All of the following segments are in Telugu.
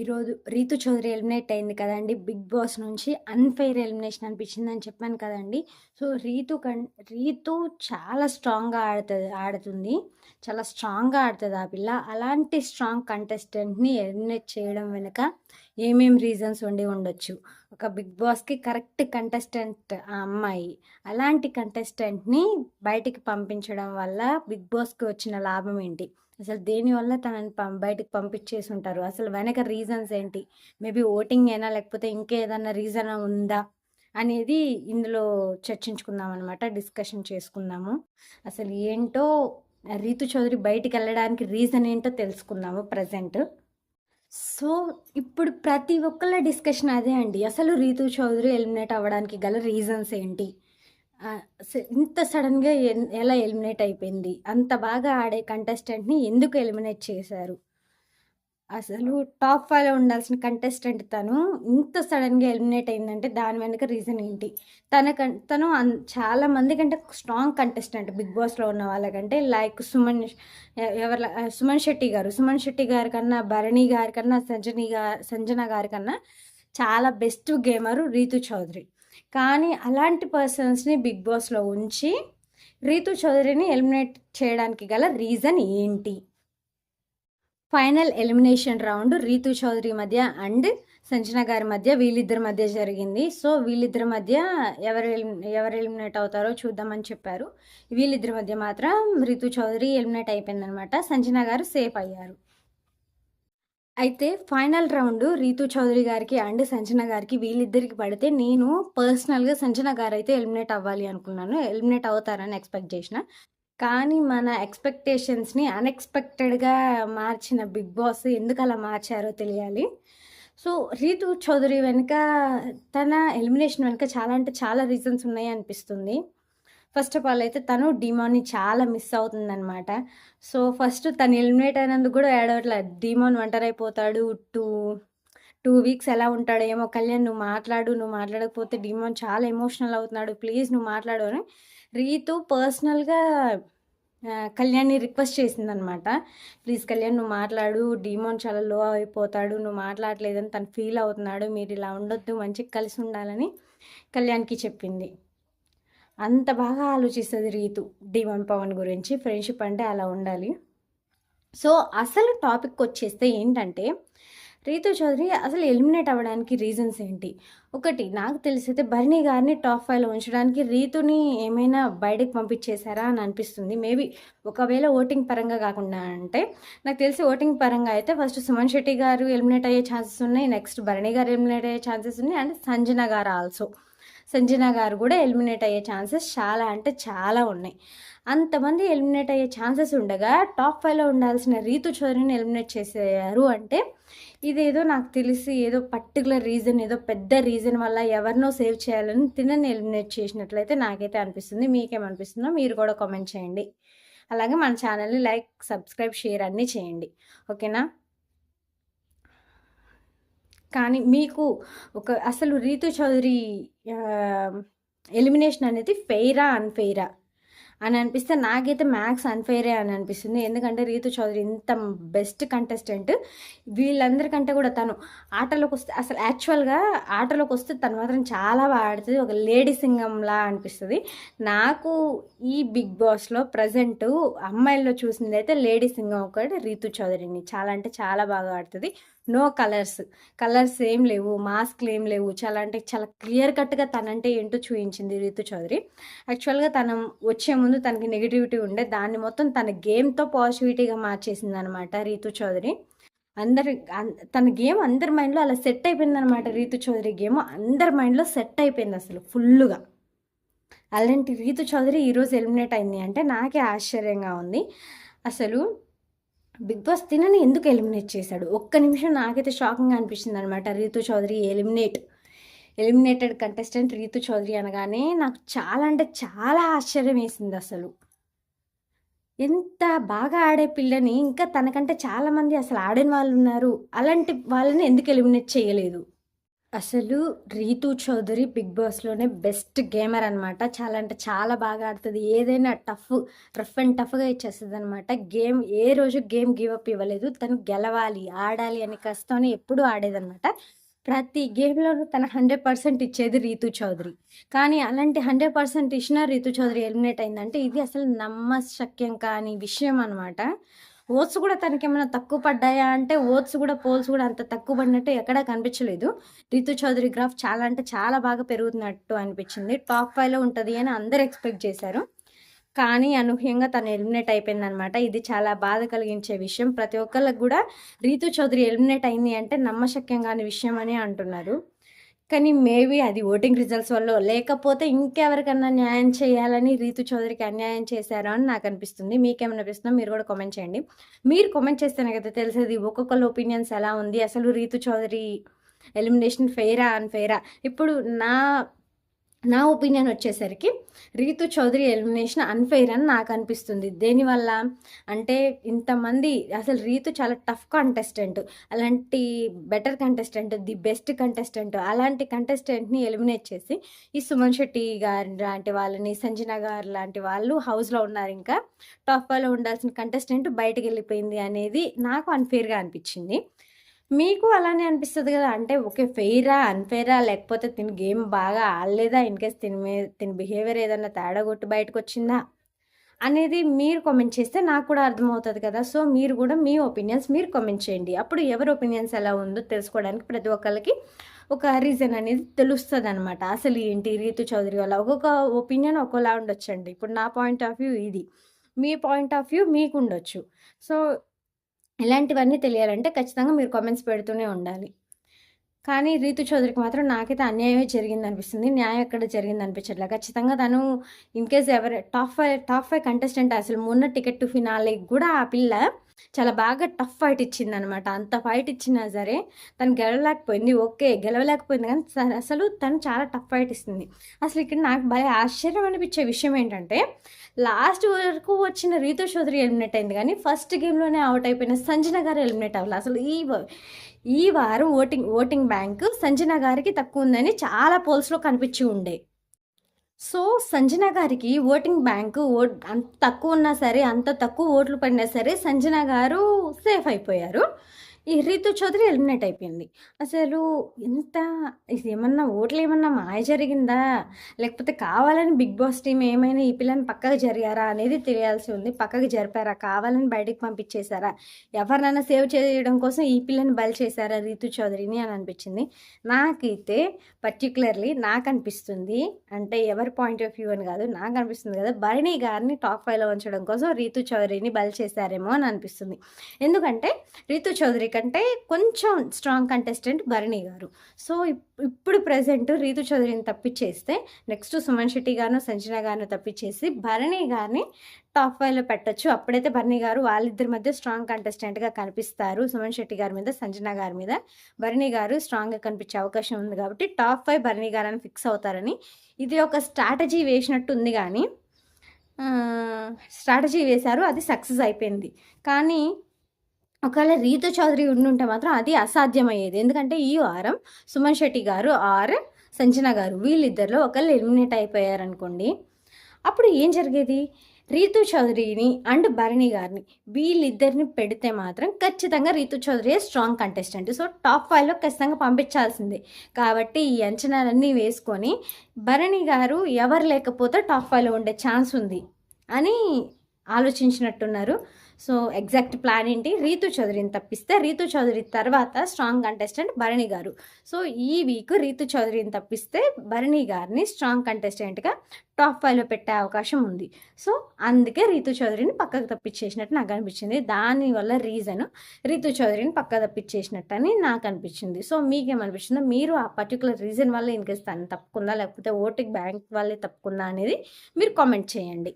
ఈరోజు 'రీతు చౌదరి' ఎలిమినేట్ అయింది కదండీ! 'బిగ్ బాస్' నుంచి అన్‌ఫెయిర్ ఎలిమినేషన్ అనిపించిందని చెప్పాను కదండీ! సో, రీతు చాలా స్ట్రాంగ్‌గా ఆడుతుంది. చాలా స్ట్రాంగ్‌గా ఆడుతది ఆ పిల్ల. అలాంటి స్ట్రాంగ్ కంటెస్టెంట్‌ని ఎలిమినేట్ చేయడం వెనక రీజన్స్ ఉండి ఉండొచ్చు. ఒక 'బిగ్ బాస్‌కి' కరెక్ట్ కంటెస్టెంట్ ఆ అమ్మాయి. అలాంటి కంటెస్టెంట్‌ని బయటికి పంపించడం వల్ల 'బిగ్ బాస్‌కి' వచ్చిన లాభం ఏంటి? అసలు దేనివల్ల తనని బయటికి పంపించేసుంటారు. అసలు వెనక రీజన్స్ ఏంటి? మేబీ ఓటింగేనా? లేకపోతే ఇంకేదన్నా రీజన్ ఉందా? అనేది ఇందులో చర్చించుకుందామనమాట. డిస్కషన్ చేసుకుందాము. అసలు ఏంటో 'రీతు చౌదరి' బయటికెళ్ళడానికి రీజన్ ఏంటో తెలుసుకుందాము ప్రెజెంట్. సో, ఇప్పుడు ప్రతి ఒక్కళ్ళ డిస్కషన్ అదే అండి. అసలు 'రీతు చౌదరి' ఎలిమినేట్ అవ్వడానికి గల రీజన్స్ ఏంటి? ఇంత సడెన్‌గా ఎలా ఎలిమినేట్ అయిపోయింది? అంత బాగా ఆడే కంటెస్టెంట్‌ని ఎందుకు ఎలిమినేట్ చేశారు? అసలు టాప్ 5లో ఉండాల్సిన కంటెస్టెంట్ తను ఇంత సడెన్‌గా ఎలిమినేట్ అయిందంటే దాని వెనక రీజన్ ఏంటి? తను చాలా మంది కంటే స్ట్రాంగ్ కంటెస్టెంట్ 'బిగ్ బాస్‌లో' ఉన్న వాళ్ళకంటే లైక్ సుమన్ శెట్టి గారు. సుమన్ శెట్టి గారి కన్నా, భరణి గారి కన్నా, సంజన గారి కన్నా చాలా బెస్ట్ గేమరు 'రీతు చౌదరి'. కానీ అలాంటి పర్సన్స్‌ని 'బిగ్ బాస్‌లో' ఉంచి 'రీతు చౌదరిని' ఎలిమినేట్ చేయడానికి గల రీజన్ ఏంటి? Final elimination round 'Rithu Chowdary' మధ్య అండ్ సంజన గారి మధ్య వీళ్ళిద్దరి మధ్య జరిగింది. సో, వీళ్ళిద్దరి మధ్య ఎవరు ఎలిమినేట్ అవుతారో చూద్దామని చెప్పారు. వీళ్ళిద్దరి మధ్య మాత్రం 'రీతు చౌదరి' ఎలిమినేట్ అయిపోయిందనమాట. సంజన గారు సేఫ్ అయ్యారు. అయితే ఫైనల్ రౌండ్ 'రీతు చౌదరి' గారికి అండ్ సంజన గారికి వీళ్ళిద్దరికి పడితే నేను పర్సనల్‌గా సంజన గారైతే ఎలిమినేట్ అవ్వాలి అనుకున్నాను. ఎలిమినేట్ అవుతారని ఎక్స్‌పెక్ట్ చేషిన. కానీ మన ఎక్స్‌పెక్టేషన్స్‌ని అన్‌ఎక్స్‌పెక్టెడ్‌గా మార్చిన 'బిగ్ బాస్' ఎందుకలా మార్చారో తెలియాలి. సో, 'రీతు చౌదరి' వెనక తన ఎలిమినేషన్ వెనక చాలా అంటే చాలా రీజన్స్ ఉన్నాయి అనిపిస్తుంది. ఫస్ట్ ఆఫ్ ఆల్ అయితే తను డీమాన్‌ని చాలా మిస్ అవుతుందనమాట. సో, ఫస్ట్ తను ఎలిమినేట్ అయినందుకు గూడా ఏడవట్ల. డీమాన్ ఒంటరైపోతాడు. 2 వీక్స్ ఎలా ఉంటాడో ఏమో, కళ్యాణ్ నువ్వు మాట్లాడకపోతే డీమాన్ చాలా ఎమోషనల్ అవుతున్నాడు. ప్లీజ్ నువ్వు మాట్లాడు అని రీతు పర్సనల్‌గా కళ్యాణ్‌ని రిక్వెస్ట్ చేసిందనమాట. ప్లీజ్ కళ్యాణ్ నువ్వు మాట్లాడు. డీమాన్ చాలా లో అయిపోతాడు. నువ్వు మాట్లాడట్లేదని తను ఫీల్ అవుతున్నాడు. మీరిలా ఉండొద్దు. మంచిగా కలిసి ఉండాలని కళ్యాణ్‌కి చెప్పింది. అంత బాగా ఆలోచిస్తది రీతు. డీమాన్, పవన్ గురించి. ఫ్రెండ్‌షిప్ అంటే అలా ఉండాలి. సో, అసలు టాపిక్‌కొచ్చేస్తే ఏంటంటే, 'రీతు చౌదరి' అసలు ఎలిమినేట్ అవ్వడానికి రీజన్స్ ఏంటి? ఒకటి నాకు తెలిసైతే భరణి గారిని టాప్ 5లో ఉంచడానికి రీతుని ఏమైనా బయటకి పంపించేశారా అని అనిపిస్తుంది. మేబీ ఒకవేళ ఓటింగ్ పరంగా కాకుండా అంటే, నాకు తెలిసి ఓటింగ్ పరంగా అయితే ఫస్ట్ సుమన్ శెట్టి గారు ఎలిమినేట్ అయ్యే ఛాన్సెస్ ఉన్నాయి. నెక్స్ట్ భరణి గారు ఎలిమినేట్ అయ్యే ఛాన్సెస్ ఉన్నాయి. అండ్ సంజన గారు ఆల్సో. సంజన గారు కూడా ఎలిమినేట్ అయ్యే ఛాన్సెస్ చాలా అంటే చాలా ఉన్నాయి. అంతమంది ఎలిమినేట్ అయ్యే ఛాన్సెస్ ఉండగా టాప్ 5లో ఉండాల్సిన 'రీతు చౌదరిని' ఎలిమినేట్ చేసేయారు అంటే ఇదేదో నాకు తెలిసి ఏదో పర్టికులర్ రీజన్, ఏదో పెద్ద రీజన్ వల్ల ఎవరినో సేవ్ చేయాలని తినని ఎలిమినేట్ చేసినట్లయితే నాకైతే అనిపిస్తుంది. మీకేమనిపిస్తుందో మీరు కూడా కామెంట్ చేయండి. అలాగే మన ఛానల్ని లైక్, సబ్స్క్రైబ్, షేర్ అన్నీ చేయండి. ఓకేనా? కానీ మీకు అసలు 'రీతు చౌదరి' ఎలిమినేషన్ అనేది ఫెయిరా? అన్‌ఫెయిరా? అని అనిపిస్తే నాకైతే మ్యాక్స్ అన్‌ఫెయిరే అని అనిపిస్తుంది. ఎందుకంటే 'రీతు చౌదరి' ఇంత బెస్ట్ కంటెస్టెంట్. వీళ్ళందరికంటే కూడా తను ఆటలోకొస్తే అసలు యాక్చువల్‌గా ఆటలోకొస్తే తను మాత్రం చాలా బాగా ఆడుతది. ఒక లేడీ సింగంలా అనిపిస్తది. నాకు ఈ 'బిగ్ బాస్‌లో' ప్రెజెంటు అమ్మాయిల్లో చూసిందైతే లేడీ సింగం ఒకటి 'రీతు చౌదరిని'. చాలా అంటే చాలా బాగా ఆడుతది. నో కలర్స్ ఏం లేవు. మాస్క్‌లు ఏం లేవు. చాలా అంటే చాలా క్లియర్ కట్‌గా తనంటే ఏంటో చూయించింది 'రీతు చౌదరి'. యాక్చువల్‌గా తను వచ్చే ముందు తనకి నెగటివిటీ ఉండే. దాన్ని మొత్తం తన గేమ్‌తో పాజిటివిటీగా మార్చేసిందనమాట 'రీతు చౌదరి'. తన గేమ్ అందరి మైండ్‌లో అలా సెట్ అయిపోయిందనమాట. 'రీతు చౌదరి' గేమ్ అందరి మైండ్‌లో సెట్ అయిపోయింది అసలు ఫుల్లుగా. అలాంటి 'రీతు చౌదరి' ఈరోజు ఎలిమినేట్ అయింది అంటే నాకే ఆశ్చర్యంగా ఉంది. అసలు 'బిగ్ బాస్' తినని ఎందుకు ఎలిమినేట్ చేశాడు? ఒక్క నిమిషం నాకైతే షాకింగ్‌గా అనిపించిందనమాట. 'రీతు చౌదరి' ఎలిమినేటెడ్ కంటెస్టెంట్ 'రీతు చౌదరి' అనగానే నాకు చాలా అంటే చాలా ఆశ్చర్యం వేసిందసలు. ఎంత బాగా ఆడే పిల్లని ఇంకా తనకంటే చాలామంది అసలు ఆడని వాళ్ళున్నారు. అలాంటి వాళ్ళని ఎందుకు ఎలిమినేట్ చేయలేదు? అసలు 'రీతూ చౌదరి' 'బిగ్ బాస్‌లోనే బెస్ట్ గేమర్ అనమాట. చాలా అంటే చాలా బాగా ఆడుతది. ఏదైనా రఫ్ అండ్ టఫ్‌గా ఇచ్చేస్తదనమాట. ఏ రోజు గేమ్ గివ్ అప్ ఇవ్వలేదు. తను గెలవాలి, ఆడాలి అనే కసితోనే ఎప్పుడూ ఆడేదనమాట. ప్రతి గేమ్‌లోనూ తన 100% ఇచ్చేది 'రీతూ చౌదరి.' కానీ అలాంటి 100% ఇచ్చినా 'రీతూ చౌదరి' ఎలిమినేట్ అయిందంటే ఇది అసలు నమ్మశక్యం కాని విషయం అనమాట. ఓట్స్ కూడా తనకేమైనా తక్కువ పడ్డాయా అంటే ఓట్స్ కూడా పోల్స్ కూడా అంత తక్కువ పడినట్టు ఎక్కడా కనిపించలేదు. 'రీతూ చౌదరి' గ్రాఫ్ చాలా అంటే చాలా బాగా పెరుగుతున్నట్టు అనిపించింది. టాప్ 5లో ఉంటది అని అందరూ ఎక్స్‌పెక్ట్ చేశారు. కానీ అనూహ్యంగా తను ఎలిమినేట్ అయిపోయిందనమాట. ఇది చాలా బాధ కలిగించే విషయం. ప్రతి ఒక్కళ్ళకి గూడా 'రీతూ చౌదరి' ఎలిమినేట్ అయింది అంటే నమ్మశక్యం కాని విషయం అని అంటున్నారు. కానీ మేబీ అది ఓటింగ్ రిజల్ట్స్ వల్లో, లేకపోతే ఇంకెవరికన్నా న్యాయం చేయాలని 'రీతూ చౌదరికి' అన్యాయం చేశారా అని నాకనిపిస్తుంది. మీకేమన్నా అనిపిస్తుందో మీరు కూడా కామెంట్ చేయండి. మీరు కామెంట్ చేస్తేనే కదా తెలిసేది ఒక్కొక్కళ్ళ ఒపీనియన్స్ ఎలా ఉంది. అసలు 'రీతూ చౌదరి' ఎలిమినేషన్ ఫెయిరా? అన్‌ఫెయిరా? ఇప్పుడు నా ఒపీనియన్ వచ్చేసరికి 'రీతూ చౌదరి' ఎలిమినేషన్ అన్‌ఫెయిర్ అని నాకనిపిస్తుంది. దేనివల్ల అంటే ఇంతమంది అసలు 'రీతూ' చాలా టఫ్ కంటెస్టెంట్. అలాంటి better contestant, the best contestant అలాంటి కంటెస్టెంట్‌ని ఎలిమినేట్ చేసి ఈ 'సుమన్ శెట్టి' గారు లాంటి వాళ్ళని, 'సంజన' గారు లాంటి వాళ్ళు హౌస్‌లో ఉన్నారింకా. టాప్ 5లో ఉండాల్సిన కంటెస్టెంట్ బయటికెళ్ళిపోయింది అనేది నాకు అన్‌ఫెయిర్‌గా అనిపిచ్చింది. మీకు అలానే అనిపిస్తది గదా! అంటే ఓకే. ఫెయిరా? అన్‌ఫెయిరా? లేకపోతే తిను గేమ్ బాగా ఆడలేదా? ఇన్‌కేస్ తిని బిహేవియర్ ఏదన్నా తేడా కొట్టి బయటకొచ్చిందా? అనేది మీరు కామెంట్ చేస్తే నాకు కూడా అర్థమవుతది కదా! సో, మీరు గూడా మీ ఒపీనియన్స్ మీరు కామెంట్ చేయండి. అప్పుడు ఎవరి ఒపీనియన్స్ ఎలా ఉందో తెలుసుకోవడానికి ప్రతి ఒక్కళ్ళకి ఒక రీజన్ అనేది తెలుస్తదనమాట. అసలు ఏంటి 'రీతూ చౌదరి' వల్ల ఒక్కొక్క ఒపీనియన్ ఒక్కోలా ఉండొచ్చండి. ఇప్పుడు నా పాయింట్ ఆఫ్ వ్యూ ఇది. మీ పాయింట్ ఆఫ్ వ్యూ మీకుండొచ్చు. సో ఇలాంటివన్నీ తెలియాలంటే ఖచ్చితంగా మీరు కామెంట్స్ పెడుతూనే ఉండాలి. కానీ 'రీతూ చౌదరికి' మాత్రం నాకైతే అన్యాయమే జరిగిందనిపిస్తుంది. న్యాయం ఎక్కడ జరిగిందనిపించట్లే. ఖచ్చితంగా తను ఇన్‌కేస్ టాప్ 5 కంటెస్టెంట్ అసలు మొన్న టికెట్ టు ఫినాలేకి గూడా ఆ పిల్ల చాలా బాగా టఫ్ ఫైట్ ఇచ్చిందనమాట. అంత ఫైట్ ఇచ్చినా సరే తను గెలవలేకపోయింది. ఓకే. గెలవలేకపోయింది కానీ అసలు తను చాలా టఫ్ ఫైట్ ఇస్తుంది. అసలు ఇక్కడ నాకు భలే ఆశ్చర్యం అనిపించే విషయం ఏంటంటే లాస్ట్ వరకు వచ్చిన 'రీతూ చౌదరి' ఎలిమినేట్ అయింది కానీ ఫస్ట్ గేమ్‌లోనే ఔట్ అయిపోయిన 'సంజన' గారు ఎలిమినేట్ అవ్వలే. అసలు ఈ వారం ఓటింగ్ బ్యాంక్ 'సంజన' గారికి తక్కువుందని చాలా పోల్స్‌లో కనిపిచ్చి ఉండే. సో, 'సంజన' గారికి ఓటింగ్ బ్యాంకు అంత తక్కువున్నా సరే, అంత తక్కువ ఓట్లు పడినా సరే 'సంజన' గారు సేఫ్ అయిపోయారు. ఈ 'రీతూ చౌదరి' ఎలిమినేట్ అయిపోయింది. అసలు ఇంత ఇదేమన్నా ఓట్లేమన్నా మాయ జరిగిందా? లేకపోతే కావాలని 'బిగ్ బాస్' టీమ్ ఏమైనా ఈ పిల్లని పక్కకు జరిగారా అనేది తెలియాల్సి ఉంది. పక్కకు జరిపారా? కావాలని బయటికి పంపించేసారా? ఎవరినైనా సేవ్ చేయడం కోసం ఈ పిల్లని బలి చేశారా 'రీతూ చౌదరిని' అని అనిపించింది. నాకైతే పర్టిక్యులర్‌లీ నాకనిపిస్తుంది. అంటే ఎవరి పాయింట్ ఆఫ్ వ్యూ అని కాదు. నాకనిపిస్తుంది కదా! భరణి గారిని టాప్ 5లో ఉంచడం కోసం 'రీతూ చౌదరిని' బలి చేశారేమో అని అనిపిస్తుంది. ఎందుకంటే 'రీతూ చౌదరి' కంటే కొంచెం strong contestant Bharani garu. So, ఇప్పుడు ప్రెజెంట్ 'రీతూ చౌదరిని' తప్పిచ్చేస్తే నెక్స్ట్ 'సుమన్ శెట్టి' గారినో, 'సంజన' గారినో తప్పిచ్చేసి భరణి గారిని టాప్ 5లో పెట్టొచ్చు. అప్పుడైతే భరణి గారు వాళ్ళిద్దరి మధ్య స్ట్రాంగ్ కంటెస్టెంట్‌గా కనిపిస్తారు. 'సుమన్ శెట్టి' గారి మీద, 'సంజన' గారి మీద భరణి గారు స్ట్రాంగ్‌గా కనిపించే అవకాశం ఉంది కాబట్టి టాప్ 5 భరణి గారని ఫిక్స్ అవుతారని ఇది ఒక స్ట్రాటజీ వేసినట్టు ఉంది గానీ స్ట్రాటజీ వేశారు. అది సక్సెస్ అయిపోయింది. కానీ ఒకవేళ 'రీతూ చౌదరి' ఉండుంటే మాత్రం అది అసాధ్యమయ్యేది. ఎందుకంటే ఈ వారం 'సుమన్ శెట్టి' గారు ఆర్ 'సంజన' గారు వీళ్ళిద్దరిలో ఒకళ్ళు ఎలిమినేట్ అయిపోయారనుకోండి. అప్పుడు ఏం జరిగేది? 'రీతూ చౌదరిని' అండ్ భరణి గారిని వీళ్ళిద్దరిని పెడితే మాత్రం ఖచ్చితంగా 'రీతూ చౌదరియే' స్ట్రాంగ్ కంటెస్టెంట్. సో, టాప్ 5లో ఖచ్చితంగా పంపించాల్సిందే. కాబట్టి ఈ అంచనాలన్నీ వేసుకొని భరణి గారు ఎవరు లేకపోతే టాప్ 5లో ఉండే ఛాన్స్ ఉంది అని ఆలోచించినట్టున్నారు. సో, ఎగ్జాక్ట్ ప్లాన్ ఏంటి? 'రీతూ చౌదరిని' తప్పిస్తే 'రీతూ చౌదరి' తర్వాత strong contestant Bharani garu. So, ఈ వీక్ 'రీతూ చౌదరిని' తప్పిస్తే భరణి గారిని స్ట్రాంగ్ కంటెస్టెంట్‌గా టాప్ 5లో పెట్టే అవకాశం ఉంది. సో, అందుకే 'రీతూ చౌదరిని' పక్కకు తప్పించేసినట్టు నాకనిపించింది. దానివల్ల రీజన్ 'రీతూ చౌదరిని' పక్కకు తప్పించేసినట్టని నాకనిపించింది. సో, మీకేమనిపించిందో మీరు ఆ పర్టిక్యులర్ రీజన్ వల్ల ఇన్‌కేస్ తను తప్పుకుందా? లేకపోతే ఓటింగ్ బ్యాంక్ వల్లే తప్పుకుందా అనేది మీరు కామెంట్ చేయండి.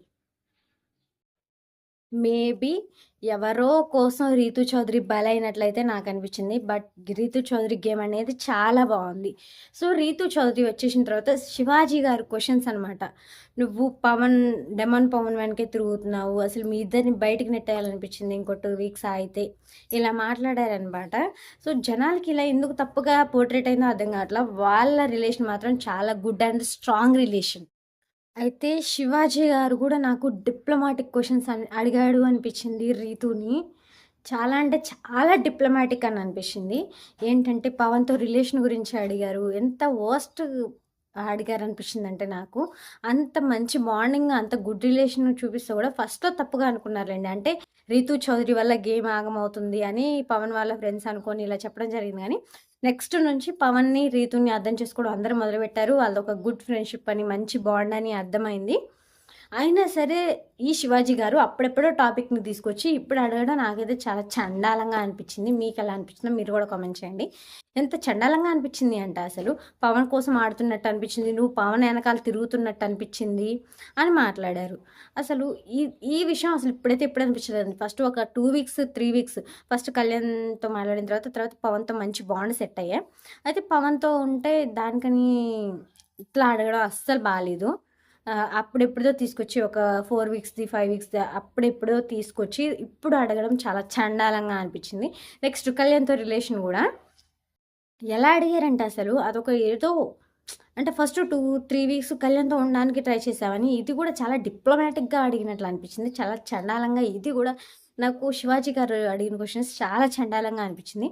మేబీ ఎవరో కోసం రీతు చౌదరి బలైనట్లయితే నాకనిపించింది. బట్ రీతు చౌదరి గేమ్ అనేది చాలా బాగుంది. సో రీతు చౌదరి వచ్చేసిన తర్వాత శివాజీ గారు క్వశ్చన్స్ అనమాట. నువ్వు డెమన్ పవన్ వెనకే తిరుగుతున్నావు, అసలు మీ ఇద్దరిని బయటికి నెట్టేయాలనిపించింది ఇంకో 2 వీక్స్ అయితే, ఇలా మాట్లాడారనమాట. సో జనాలకి ఇలా ఎందుకు తప్పుగా పోర్ట్రేట్ అయిందో అర్థం కావట్లా. వాళ్ళ రిలేషన్ మాత్రం చాలా గుడ్ అండ్ స్ట్రాంగ్ రిలేషన్. అయితే శివాజీ గారు కూడా నాకు డిప్లొమాటిక్ క్వశ్చన్స్ అడిగాడు అనిపించింది రీతుని. చాలా అంటే చాలా డిప్లొమాటిక్ అని అనిపించింది. ఏంటంటే పవన్తో రిలేషన్ గురించి అడిగారు. ఎంత వర్స్ట్ అడిగారు అనిపించింది అంటే నాకు. అంత మంచి బాండింగ్, అంత గుడ్ రిలేషన్ చూపిస్తే కూడా ఫస్ట్లో తప్పుగా అనుకున్నారులేండి. అంటే రీతు చౌదరి వల్ల గేమ్ ఆగమవుతుంది అని పవన్ వాళ్ళ ఫ్రెండ్స్ అనుకొని ఇలా చెప్పడం జరిగింది. కానీ నెక్స్ట్ నుంచి పవన్ని రీతుని అర్థం చేసుకోవడం అందరూ మొదలుపెట్టారు. వాళ్ళదొక గుడ్ ఫ్రెండ్షిప్ అని, మంచి బాండ్ అని అర్థమైంది. అయినా సరే ఈ శివాజీ గారు అప్పుడెప్పుడో టాపిక్ని తీసుకొచ్చి ఇప్పుడు అడగడం నాకైతే చాలా చండాలంగా అనిపించింది. మీకు ఎలా అనిపించిందో మీరు కూడా కామెంట్ చేయండి. ఎంత చండాలంగా అనిపించింది అంటే అసలు పవన్ కోసం ఆడుతున్నట్టు అనిపించింది, నువ్వు పవన్ వెనకాల తిరుగుతున్నట్టు అనిపించింది అని మాట్లాడారు. అసలు ఈ విషయం అసలు ఎప్పుడు అనిపించలేదు. ఫస్ట్ ఒక 2 వీక్స్ 3 వీక్స్ ఫస్ట్ కళ్యాణ్తో మాట్లాడిన తర్వాత పవన్తో మంచి బాండ్ సెట్ అయ్యాయి. అయితే పవన్తో ఉంటే దానికని ఇట్లా అడగడం అస్సలు బాగాలేదు. అప్పుడెప్పుడో తీసుకొచ్చి ఒక 4 వీక్స్‌ది 5 వీక్స్‌ది అప్పుడెప్పుడో తీసుకొచ్చి ఇప్పుడు అడగడం చాలా చండాలంగా అనిపించింది. నెక్స్ట్ కళ్యాణ్‌తో రిలేషన్ కూడా ఎలా అడిగారంటే అసలు అదొక ఏదో అంటే ఫస్ట్ 2-3 వీక్స్ కళ్యాణ్‌తో ఉండడానికి ట్రై చేసావని, ఇది కూడా చాలా డిప్లొమాటిక్‌గా అడిగినట్లు అనిపించింది. చాలా చండాలంగా ఇది కూడా నాకు శివాజీ గారు అడిగిన క్వశ్చన్స్ చాలా చండాలంగా అనిపించింది.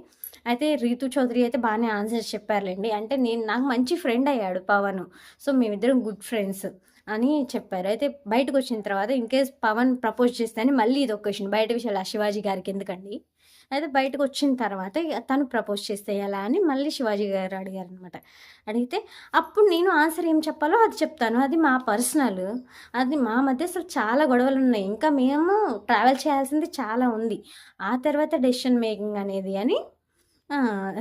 అయితే రీతు చౌదరి అయితే బాగానే ఆన్సర్స్ చెప్పారులేండి. అంటే నాకు మంచి ఫ్రెండ్ అయ్యాడు పవన్. సో మేమిద్దరం గుడ్ ఫ్రెండ్స్ అని చెప్పారు. అయితే బయటకు వచ్చిన తర్వాత ఇన్‌కేస్ పవన్ ప్రపోజ్ చేస్తే అని మళ్ళీ ఇదొక క్వశ్చన్. బయట విషయాలు శివాజీ గారికి ఎందుకండి. అయితే బయటకు వచ్చిన తర్వాత తను ప్రపోజ్ చేస్తే ఎలా అని మళ్ళీ శివాజీ గారు అడిగారనమాట. అడిగితే అప్పుడు నేను ఆన్సర్ ఏం చెప్పాలో అది చెప్తాను. అది మా పర్సనల్. అది మా మధ్య అసలు చాలా గొడవలు ఉన్నాయి. ఇంకా మేము ట్రావెల్ చేయాల్సింది చాలా ఉంది. ఆ తర్వాత డెసిషన్ మేకింగ్ అనేది అని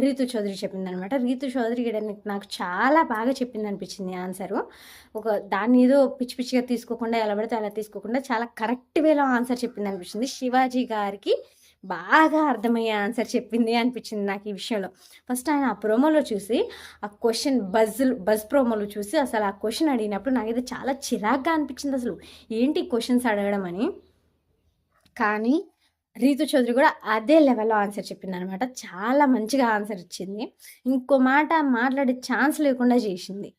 రీతు చౌదరి చెప్పిందనమాట. రీతు చౌదరి నాకు చాలా బాగా చెప్పిందనిపించింది ఆన్సరు. దాన్ని ఏదో పిచ్చి పిచ్చిగా తీసుకోకుండా, ఎలా పడితే అలా తీసుకోకుండా చాలా కరెక్ట్ వేలో ఆన్సర్ చెప్పిందనిపించింది. శివాజీ గారికి బాగా అర్థమయ్యే ఆన్సర్ చెప్పింది అనిపించింది నాకు ఈ విషయంలో. ఫస్ట్ ఆయన ఆ ప్రోమోలో చూసి, ఆ క్వశ్చన్ బజ్ ప్రోమోలో చూసి అసలు ఆ క్వశ్చన్ అడిగినప్పుడు నాకైతే చాలా చిరాగ్గా అనిపించింది అసలు. ఏంటి క్వశ్చన్స్ అడగడం అని. కానీ రీతు చౌదరి కూడా అదే లెవెల్లో ఆన్సర్ చెప్పిందనమాట. చాలా మంచిగా ఆన్సర్ ఇచ్చింది. ఇంకో మాట మాట్లాడే ఛాన్స్ లేకుండా చేసింది.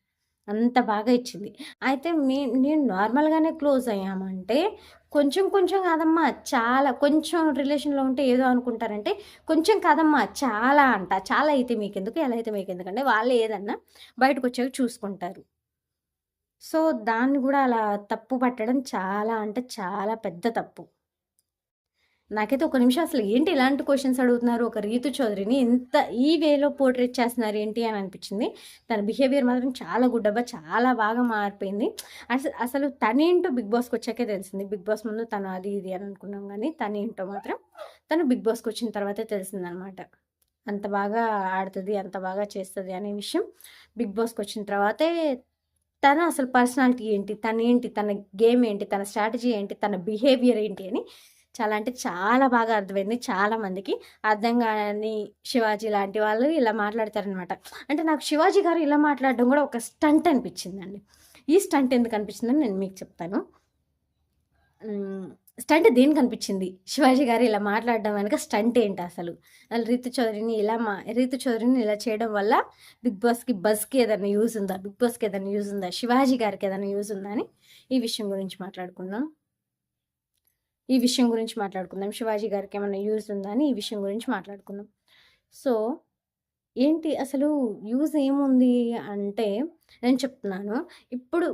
అంత బాగా ఇచ్చింది. అయితే నేను నార్మల్‌గానే క్లోజ్ అయ్యామంటే కొంచెం కొంచెం కాదమ్మా చాలా, కొంచెం రిలేషన్‌లో ఉంటే ఏదో అనుకుంటారంటే కొంచెం కాదమ్మా చాలా అంట. చాలా అయితే మీకెందుకు, ఎలా అయితే మీకెందుకంటే వాళ్ళు ఏదన్నా బయటకొచ్చాక చూసుకుంటారు. సో దాన్ని కూడా అలా తప్పు పట్టడం చాలా అంటే చాలా పెద్ద తప్పు. నాకైతే ఒక నిమిషం అసలు ఏంటి ఇలాంటి క్వశ్చన్స్ అడుగుతున్నారు, ఒక రీతు చౌదరిని ఇంత ఈ వేలో పోర్ట్రేట్ చేస్తున్నారు ఏంటి అని అనిపించింది. తన బిహేవియర్ మాత్రం చాలా గుడ్ అబ్బా, చాలా బాగా మారిపోయింది. అసలు తనేంటో బిగ్ బాస్కి వచ్చాకే తెలిసింది. బిగ్ బాస్ ముందు తను అది ఇది అని అనుకున్నాం, కానీ తనేంటో మాత్రం తను బిగ్ బాస్కి వచ్చిన తర్వాతే తెలిసిందనమాట. అంత బాగా ఆడుతుంది, అంత బాగా చేస్తుంది అనే విషయం బిగ్ బాస్కి వచ్చిన తర్వాతే తన అసలు పర్సనాలిటీ ఏంటి, తనేంటి, తన గేమ్ ఏంటి, తన స్ట్రాటజీ ఏంటి, తన బిహేవియర్ ఏంటి అని చాలా అంటే చాలా బాగా అర్థమైంది. చాలామందికి అర్థం కాని శివాజీ లాంటి వాళ్ళు ఇలా మాట్లాడతారనమాట. అంటే నాకు శివాజీ గారు ఇలా మాట్లాడడం కూడా ఒక స్టంట్ అనిపించిందండి. ఈ స్టంట్ ఎందుకు అనిపించిందని నేను మీకు చెప్తాను. స్టంట్ దేనికి అనిపించింది, శివాజీ గారు ఇలా మాట్లాడడం వెనక స్టంట్ ఏంటి అసలు, రీతు చౌదరిని ఇలా చేయడం వల్ల బిగ్ బస్కి ఏదైనా యూజ్ ఉందా, బిగ్ బాస్కి ఏదైనా యూజ్ ఉందా, శివాజీ గారికి ఏదైనా యూజ్ ఉందా అని ఈ విషయం గురించి మాట్లాడుకుందాం. శివాజీ గారికి ఏమైనా యూజ్ ఉందా అని ఈ విషయం గురించి మాట్లాడుకుందాం. సో ఏంటి అసలు యూజ్ ఏముంది అంటే నేను చెప్తున్నాను. ఇప్పుడు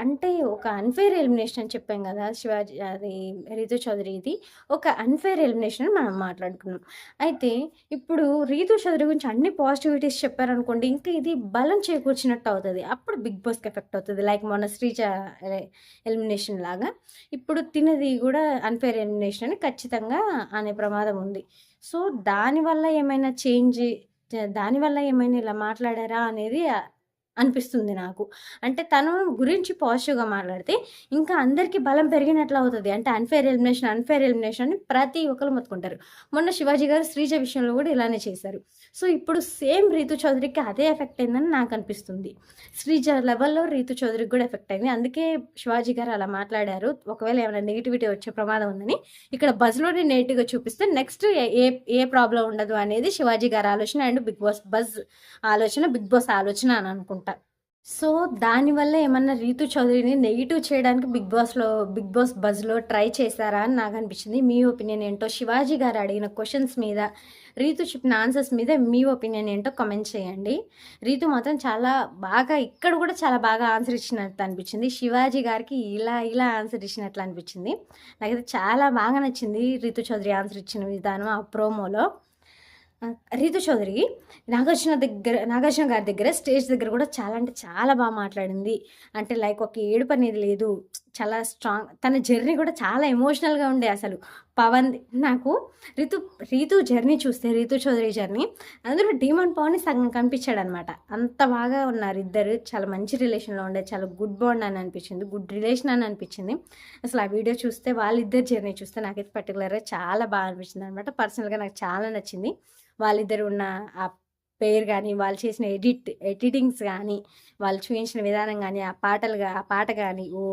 అంటే ఒక అన్‌ఫెయిర్ ఎలిమినేషన్ అని చెప్పాం కదా, శివాజీ అది రీతు చౌదరిది ఒక అన్‌ఫెయిర్ ఎలిమినేషన్ అని మనం మాట్లాడుకున్నాం. అయితే ఇప్పుడు రీతు చౌదరి గురించి అన్ని పాజిటివిటీస్ చెప్పారనుకోండి, ఇంకా ఇది బలం చేకూర్చినట్టు అవుతుంది. అప్పుడు బిగ్ బాస్కి ఎఫెక్ట్ అవుతుంది. లైక్ మొన్న శ్రీజ ఎలిమినేషన్ లాగా ఇప్పుడు తినది కూడా అన్‌ఫెయిర్ ఎలిమినేషన్ అని ఖచ్చితంగా అనే ప్రమాదం ఉంది. సో దానివల్ల ఏమైనా ఇలా మాట్లాడారా అనేది అనిపిస్తుంది నాకు. అంటే తను గురించి పాజిటివ్‌గా మాట్లాడితే ఇంకా అందరికి బలం పెరిగినట్లు అవుతది. అంటే అన్‌ఫెయిర్ ఎలిమినేషన్ అని ప్రతి ఒక్కళ్ళు మొత్తుకుంటారు. మొన్న 'శివాజీ' గారు 'శ్రీజ' విషయంలో గూడా ఇలానే చేశారు. సో, ఇప్పుడు సేమ్ 'రీతు చౌదరికి' అదే ఎఫెక్ట్ అయిందని నాకనిపిస్తుంది. 'శ్రీజ' లెవెల్‌లో 'రీతు చౌదరికి' గూడా ఎఫెక్ట్ అయింది. అందుకే 'శివాజీ' గారు అలా మాట్లాడారు. ఒకవేళ ఏమైనా నెగటివిటీ వచ్చే ప్రమాదం ఉందని. ఇక్కడ బజ్‌లోనే నెగెటివ్‌గా చూపిస్తే నెక్స్ట్ ఏ ఏ ఏ ప్రాబ్లమ్ ఉండదు అనేది 'శివాజీ' గారి ఆలోచన అండ్ బజ్ ఆలోచన, 'బిగ్ బాస్' ఆలోచన అని అనుకుంటా. సో, దానివల్ల ఏమన్నా 'రీతు చౌదరిని' నెగెటివ్ చేయడానికి 'బిగ్ బాస్' బజ్‌లో ట్రై చేశారా అని నాకనిపించింది. మీ ఒపీనియన్ ఏంటో 'శివాజీ' గారు అడిగిన క్వెషన్స్ మీద, 'రీతు' చెప్పిన ఆన్సర్స్ మీద మీ ఒపీనియన్ ఏంటో కామెంట్ చేయండి. 'రీతు' మాత్రం చాలా బాగా ఇక్కడ కూడా చాలా బాగా ఆన్సర్ ఇచ్చినట్టు అనిపించింది. 'శివాజీ' గారికి ఇలా ఆన్సర్ ఇచ్చినట్లు అనిపించింది. నాకైతే చాలా బాగా నచ్చింది 'రీతు చౌదరి' ఆన్సర్ ఇచ్చిన విధానం ఆ ప్రోమోలో. 'రీతు చౌదరి' నాగార్జున గారి దగ్గర స్టేజ్ దగ్గర కూడా చాలా అంటే చాలా బాగా మాట్లాడింది. అంటే లైక్ ఒక ఏడుపు అనేది లేదు. చాలా స్ట్రాంగ్, తన జర్నీ కూడా చాలా ఎమోషనల్‌గా ఉండే అసలు. నాకు 'రీతు' జర్నీ చూస్తే 'రీతు చౌదరి' జర్నీ అందులో డీమన్ పవన్ సగం కనిపించాడనమాట. అంత బాగా ఉన్నారు ఇద్దరు. చాలా మంచి రిలేషన్‌లో ఉండే చాలా గుడ్ బాండ్ అని అనిపించింది. గుడ్ రిలేషన్ అని అనిపించింది. అసలు ఆ వీడియో చూస్తే వాళ్ళిద్దరి జర్నీ చూస్తే నాకైతే పర్టిక్యులర్‌గా చాలా బాగా అనిపించిందనమాట. పర్సనల్‌గా నాకు చాలా నచ్చింది. వాళ్ళిద్దరు ఉన్న ఆ పేరు గానీ, వాళ్ళు చేసిన ఎడిటింగ్స్ గానీ, వాళ్ళు చూయించిన విధానం గానీ, ఆ పాట గానీ, ఓ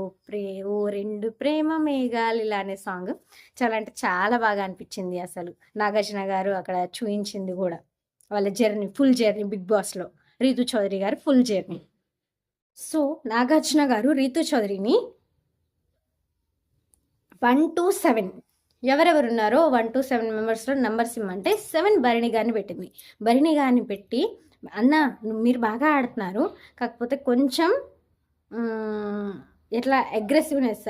రెండు ప్రేమ మేఘాలిలా అనే సాంగ్ చాలా అంటే చాలా బాగా అనిపించింది అసలు. నాగార్జున గారు అక్కడ చూయించింది గూడా. వాళ్ళ జర్నీ, ఫుల్ జర్నీ 'బిగ్ బాస్‌లో'. 'రీతు చౌదరి' గారి ఫుల్ జర్నీ. సో, నాగార్జున గారు 'రీతు చౌదరిని' 1-7 ఎవరెవరున్నారో 1-7 మెంబర్స్‌లో నంబర్స్ ఇమ్మంటే 7 భరణి గారిని పెట్టింది. భరణి గారిని పెట్టి, "అన్న మీరు బాగా ఆడుతున్నారు. కాకపోతే కొంచెం ఎట్లా అగ్రెసివ్‌నెస్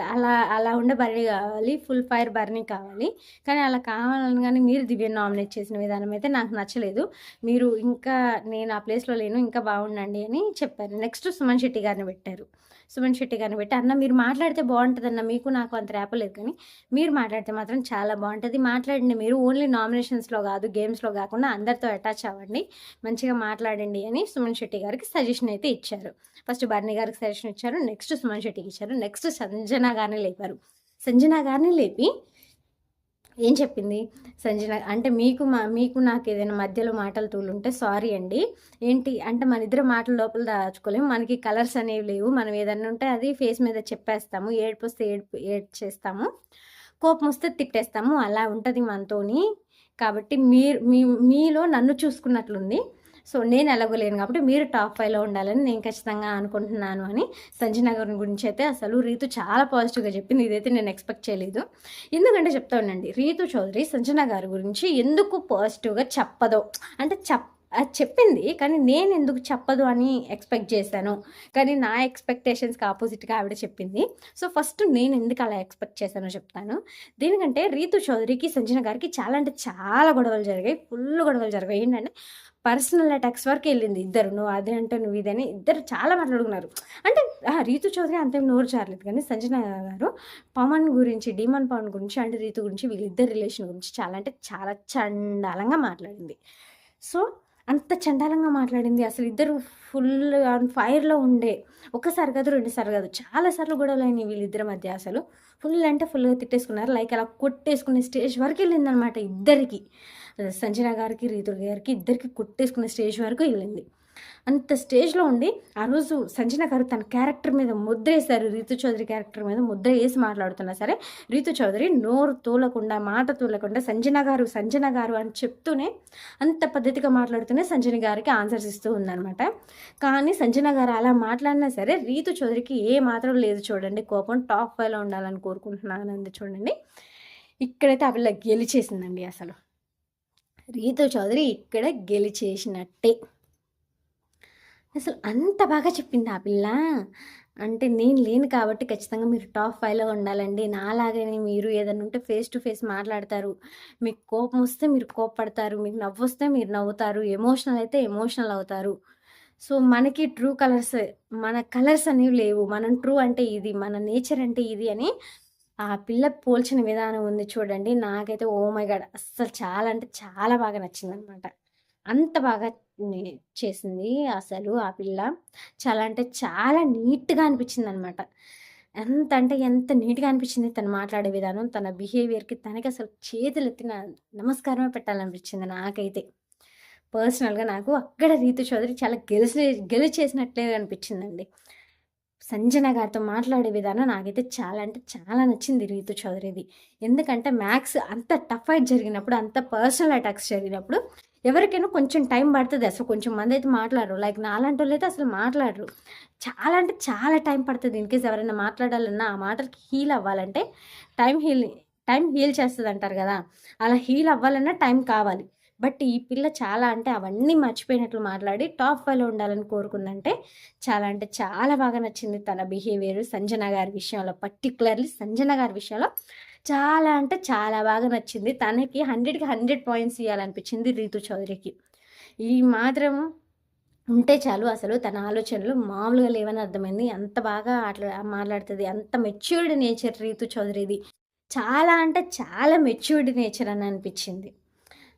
అలా ఉండే భరణి కావాలి. ఫుల్ ఫైర్ భరణి కావాలి. కానీ అలా కావాలనగానే మీరు దివ్యని నామినేట్ చేసిన విధానం అయితే నాకు నచ్చలేదు. మీరు ఇంకా నేను ఆ ప్లేస్‌లో లేను. ఇంకా బాగుండండి" అని చెప్పారు. నెక్స్ట్ సుమన్ శెట్టి గారిని పెట్టారు. సుమన్ శెట్టి గారిని పెట్టి, "అన్న మీరు మాట్లాడితే బాగుంటుందన్న. మీకు నాకు అంత ర్యాపో లేదు కానీ మీరు మాట్లాడితే మాత్రం చాలా బాగుంటుంది. మాట్లాడండి మీరు. ఓన్లీ నామినేషన్స్‌లో కాదు, గేమ్స్‌లో కాకుండా అందరితో అటాచ్ అవ్వండి. మంచిగా మాట్లాడండి" అని సుమన్ శెట్టి గారికి సజెషన్ అయితే ఇచ్చారు. ఫస్ట్ భరణి గారికి సజెషన్ ఇచ్చారు. నెక్స్ట్ సుమన్ శెట్టికి ఇచ్చారు. నెక్స్ట్ సంజన గారిని లేపారు. సంజన గారిని లేపి ఏం చెప్పింది సంజన అంటే, మీకు నాకు ఏదైనా మధ్యలో మాటలు తూలుంటే సారీ అండి. ఏంటి అంటే, మన ఇద్దరు మాటలు లోపల దాచుకోలేము. మనకి కలర్స్ అనేవి లేవు. మనం ఏదన్నా ఉంటే అది ఫేస్ మీద చెప్పేస్తాము. ఏడుపొస్తే ఏడ్చేస్తాము. కోపం వస్తే తిట్టేస్తాము. అలా ఉంటది మనతోని. కాబట్టి మీలో నన్ను చూసుకున్నట్లుంది. సో, నేను ఎలాగో లేను కాబట్టి మీరు టాప్ 5లో ఉండాలని నేను ఖచ్చితంగా అనుకుంటున్నాను అని సంజన గారి గురించి అయితే అసలు రీతు చాలా పాజిటివ్‌గా చెప్పింది. ఇదైతే నేను ఎక్స్‌పెక్ట్ చేయలేదు. ఎందుకంటే చెప్తా ఉండండి. రీతు చౌదరి సంజన గారి గురించి ఎందుకు పాజిటివ్‌గా చెప్పదో అంటే అది చెప్పింది. కానీ నేనెందుకు చెప్పదు అని ఎక్స్‌పెక్ట్ చేశాను. కానీ నా ఎక్స్‌పెక్టేషన్స్‌కి ఆపోజిట్‌గా ఆవిడ చెప్పింది. సో, ఫస్ట్ నేనెందుకు అలా ఎక్స్‌పెక్ట్ చేశానో చెప్తాను. దేనికంటే 'రీతు చౌదరికి', సంజన గారికి చాలా అంటే చాలా గొడవలు జరిగాయి. ఫుల్ గొడవలు జరిగాయి. ఏంటంటే పర్సనల్ అటాక్స్ వరకు వెళ్ళింది ఇద్దరు. నువ్వు అది అంటే నువ్వు ఇదని ఇద్దరు చాలా మాట్లాడుకున్నారు. అంటే 'రీతు చౌదరి' అంతేం నోరు జారలేదు. కానీ సంజన గారు పవన్ గురించి, డీమన్ పవన్ గురించి అండ్ రీతు గురించి వీళ్ళిద్దరి రిలేషన్ గురించి చాలా అంటే చాలా చండాలంగా మాట్లాడింది. సో, అంత చండాలంగా మాట్లాడింది. అసలు ఇద్దరు ఫుల్ ఆన్ ఫైర్‌లో ఉండే. ఒక్కసారి కాదు, 2 సార్లు కాదు. చాలా సార్లు గొడవలయినాయి వీళ్ళిద్దరి మధ్య అసలు. ఫుల్ అంటే ఫుల్‌గా తిట్టేసుకున్నారు. లైక్ అలా కొట్టేసుకునే స్టేజ్ వరకెళ్ళిందనమాట ఇద్దరికి. సంజన గారికి, రీతు గారికి ఇద్దరికి కొట్టేసుకునే స్టేజ్ వరకు ఎళ్ళింది. అంత స్టేజ్‌లో ఉండి ఆ రోజు సంజన గారు తన క్యారెక్టర్ మీద ముద్రేశారు. 'రీతు చౌదరి' క్యారెక్టర్ మీద ముద్ర ఏసి మాట్లాడుతున్నా సరే, 'రీతు చౌదరి' నోరు తూలకుండా, మాట తూలకుండా సంజన గారు అని చెప్తూనే అంత పద్ధతిగా మాట్లాడుతూనే సంజన గారికి ఆన్సర్స్ ఇస్తూ ఉందనమాట. కానీ సంజన గారు అలా మాట్లాడినా సరే 'రీతు చౌదరికి' ఏ మాత్రం లేదు చూడండి కోపం. టాప్ 5లో ఉండాలని కోరుకుంటున్నానంది చూడండి. ఇక్కడైతే ఆ పిల్ల గెలిచేసిందండి అసలు. 'రీతు చౌదరి' ఇక్కడ గెలిచేసినట్టే. అసలు అంత బాగా చెప్పింది ఆ పిల్ల. అంటే నేను లేను కాబట్టి ఖచ్చితంగా మీరు టాప్ 5లో ఉండాలండి. నాలాగానే మీరు ఏదైనా ఉంటే ఫేస్ టు ఫేస్ మాట్లాడతారు. మీకు కోపం వస్తే మీరు కోప్పడతారు. మీకు నవ్వొస్తే మీరు నవ్వుతారు. ఎమోషనల్ అయితే ఎమోషనల్ అవుతారు. సో, మనకి ట్రూ కలర్స్ మన కలర్స్ అనేవి లేవు. మనం ట్రూ అంటే ఇది, మన నేచర్ అంటే ఇది అని ఆ పిల్ల పోల్చిన విధానం ఉంది చూడండి. నాకైతే ఓహ్ మై గాడ్! అస్సలు చాలా అంటే చాలా బాగా నచ్చిందనమాట. అంత బాగా నే చేసింది అసలు ఆ పిల్ల. చాలా అంటే చాలా నీట్‌గా అనిపించిందనమాట. ఎంత అంటే ఎంత నీట్‌గా అనిపించింది తను మాట్లాడే విధానం, తన బిహేవియర్‌కి తనకసలు చేతులెత్తి నమస్కారమే పెట్టాలనిపించింది నాకైతే. పర్సనల్‌గా నాకు అక్కడ రీతు చౌదరి చాలా గెలిచేసినట్లే అనిపించిందండి. సంజన గారితో మాట్లాడే విధానం నాకైతే చాలా అంటే చాలా నచ్చింది రీతు చౌదరిది. ఎందుకంటే మ్యాథ్స్ అంత టఫ్ ఫైట్ జరిగినప్పుడు, అంత పర్సనల్ అటాక్స్ జరిగినప్పుడు ఎవరికైనా కొంచెం టైం పడతది. అసలు కొంచెం మందైతే మాట్లాడరు. లైక్ నాలాంటోళ్ళైతే అసలు మాట్లాడరు. చాలా అంటే చాలా టైం పడతది. ఇన్‌కేస్ ఎవరైనా మాట్లాడాలన్నా, ఆ మాటలకి హీల్ అవ్వాలంటే టైం హీల్ టైం హీల్ చేస్తదంటారు గదా! అలా హీల్ అవ్వాలన్నా టైం కావాలి. బట్ ఈ పిల్ల చాలా అంటే అవన్నీ మర్చిపోయినట్లు మాట్లాడి టాప్ 5లో ఉండాలని కోరుకుందంటే చాలా అంటే చాలా బాగా నచ్చింది తన బిహేవియర్ సంజన గారి విషయంలో. పర్టిక్యులర్‌లీ సంజన గారి విషయంలో చాలా అంటే చాలా బాగా నచ్చింది. తనకి 100కి 100 పాయింట్స్ ఇయ్యాలనిపించింది రీతు చౌదరికి. ఈ మాత్రం ఉంటే చాలు అసలు తన ఆలోచనలు మామూలుగా లేవని అర్థమైంది. అంత బాగా మాట్లాడుతది. అంత మెచ్యూర్డ్ నేచర్ రీతు చౌదరిది. చాలా అంటే చాలా మెచ్యూర్డ్ నేచర్ అని అనిపించింది.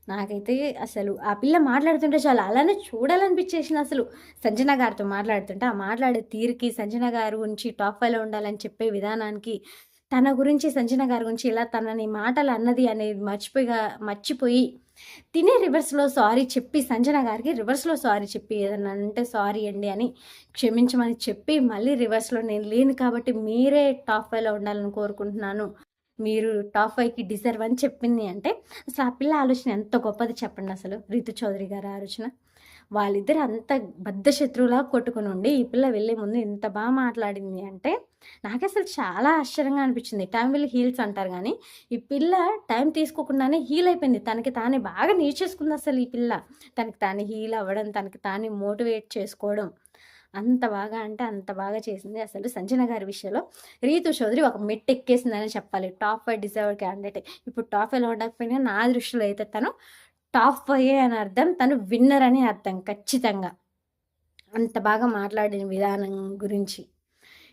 నాకైతే అసలు ఆ పిల్ల మాట్లాడుతుంటే చాలు అలానే చూడాలనిపించేసిందసలు. సంజన గారితో మాట్లాడుతుంటే, ఆ మాట్లాడే తీరుకి, సంజన గారి గురించి టాప్ 5లో ఉండాలని చెప్పే విధానానికి, తన గురించి సంజన గారి గురించి ఇలా తనని మాటలు అన్నది అనేది మర్చిపోయి, తినే రివర్స్‌లో సారీ చెప్పి సంజన గారికి రివర్స్‌లో సారీ చెప్పి ఏదన్నా అంటే సారీ అండి అని క్షమించమని చెప్పి, మళ్ళీ రివర్స్‌లో నేను లేను కాబట్టి మీరే టాప్ 5లో ఉండాలని కోరుకుంటున్నాను. మీరు టాప్ 5కి డిజర్వ్ అని చెప్పింది అంటే, అసలు ఆ పిల్ల ఆలోచన ఎంత గొప్పది చెప్పండసలు. రీతు చౌదరి గారి ఆలోచన. వాళ్ళిద్దరు అంత బద్ధ శత్రువులా కొట్టుకొనుండి, ఈ పిల్ల వెళ్ళే ముందు ఇంత మాట్లాడింది అంటే, నాకసలు చాలా ఆశ్చర్యంగా అనిపించింది. టైమ్ విల్ హీల్స్ అంటారు గానీ, ఈ పిల్ల టైం తీసుకోకుండానే హీల్ అయిపోయింది. తనకి తానే బాగా నేర్చేసుకుందసలు ఈ పిల్ల. తనకి తానే హీల్ అవ్వడం, తనకి తానే మోటివేట్ చేసుకోవడం. అంత బాగా అంటే అంత బాగా చేసింది. అసలు సంజన గారి విషయంలో రీతు చౌదరి ఒక మెట్టెక్కేసిందనే చెప్పాలి. Top 5 deserved candidate. ఇప్పుడు టాప్ 5లో ఉండకపోయినా నా దృష్టిలో అయితే తను టాప్ 5 అని అర్థం. తను విన్నర్ అని అర్థం ఖచ్చితంగా. అంత బాగా మాట్లాడిన విధానం గురించి.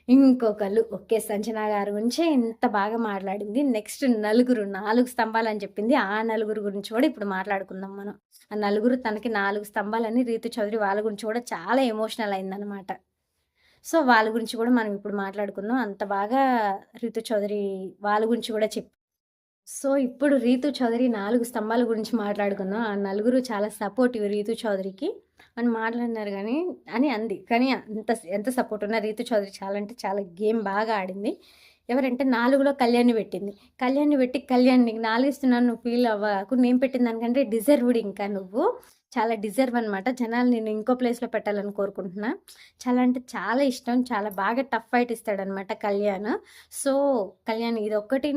ఇంకొకళ్ళు ఓకే. సంజన గారి గురించే ఇంత బాగా మాట్లాడింది. నెక్స్ట్ నలుగురు 4 స్తంభాలని చెప్పింది. ఆ నలుగురు గురించి కూడా ఇప్పుడు మాట్లాడుకుందాం మనం. ఆ నలుగురు తనకి 4 స్తంభాలని రీతు చౌదరి వాళ్ళ గురించి కూడా చాలా ఎమోషనల్ అయిందనమాట. సో, వాళ్ళ గురించి కూడా మనం ఇప్పుడు మాట్లాడుకుందాం. అంత బాగా రీతు చౌదరి వాళ్ళ గురించి కూడా సో, ఇప్పుడు రీతు చౌదరి 4 స్తంభాల గురించి మాట్లాడుకుందాం. ఆ నలుగురు చాలా సపోర్టివ్ రీతు చౌదరికి అని మాట్లాడినారు గానీ అని అంది. కానీ ఎంత సపోర్ట్ ఉన్నా రీతు చౌదరి చాలా అంటే చాలా గేమ్ బాగా ఆడింది. ఎవరంటే 4లో కళ్యాణ్‌ని పెట్టింది. కళ్యాణ్‌ని పెట్టి కళ్యాణ్ నీకు 4 ఇస్తున్నాను నువ్వు ఫీల్ అవ్వకు. నేను పెట్టిన దానికంటే డిజర్వ్‌డ్ ఇంకా నువ్వు. చాలా డిజర్వ్ అనమాట. జనాలు నిన్ను ఇంకో ప్లేస్‌లో పెట్టాలని కోరుకుంటున్నా. చాలా అంటే చాలా ఇష్టం. చాలా బాగా టఫ్ ఫైట్ ఇస్తాడనమాట కళ్యాణ్. సో, కళ్యాణ్ ఇదొక్కటి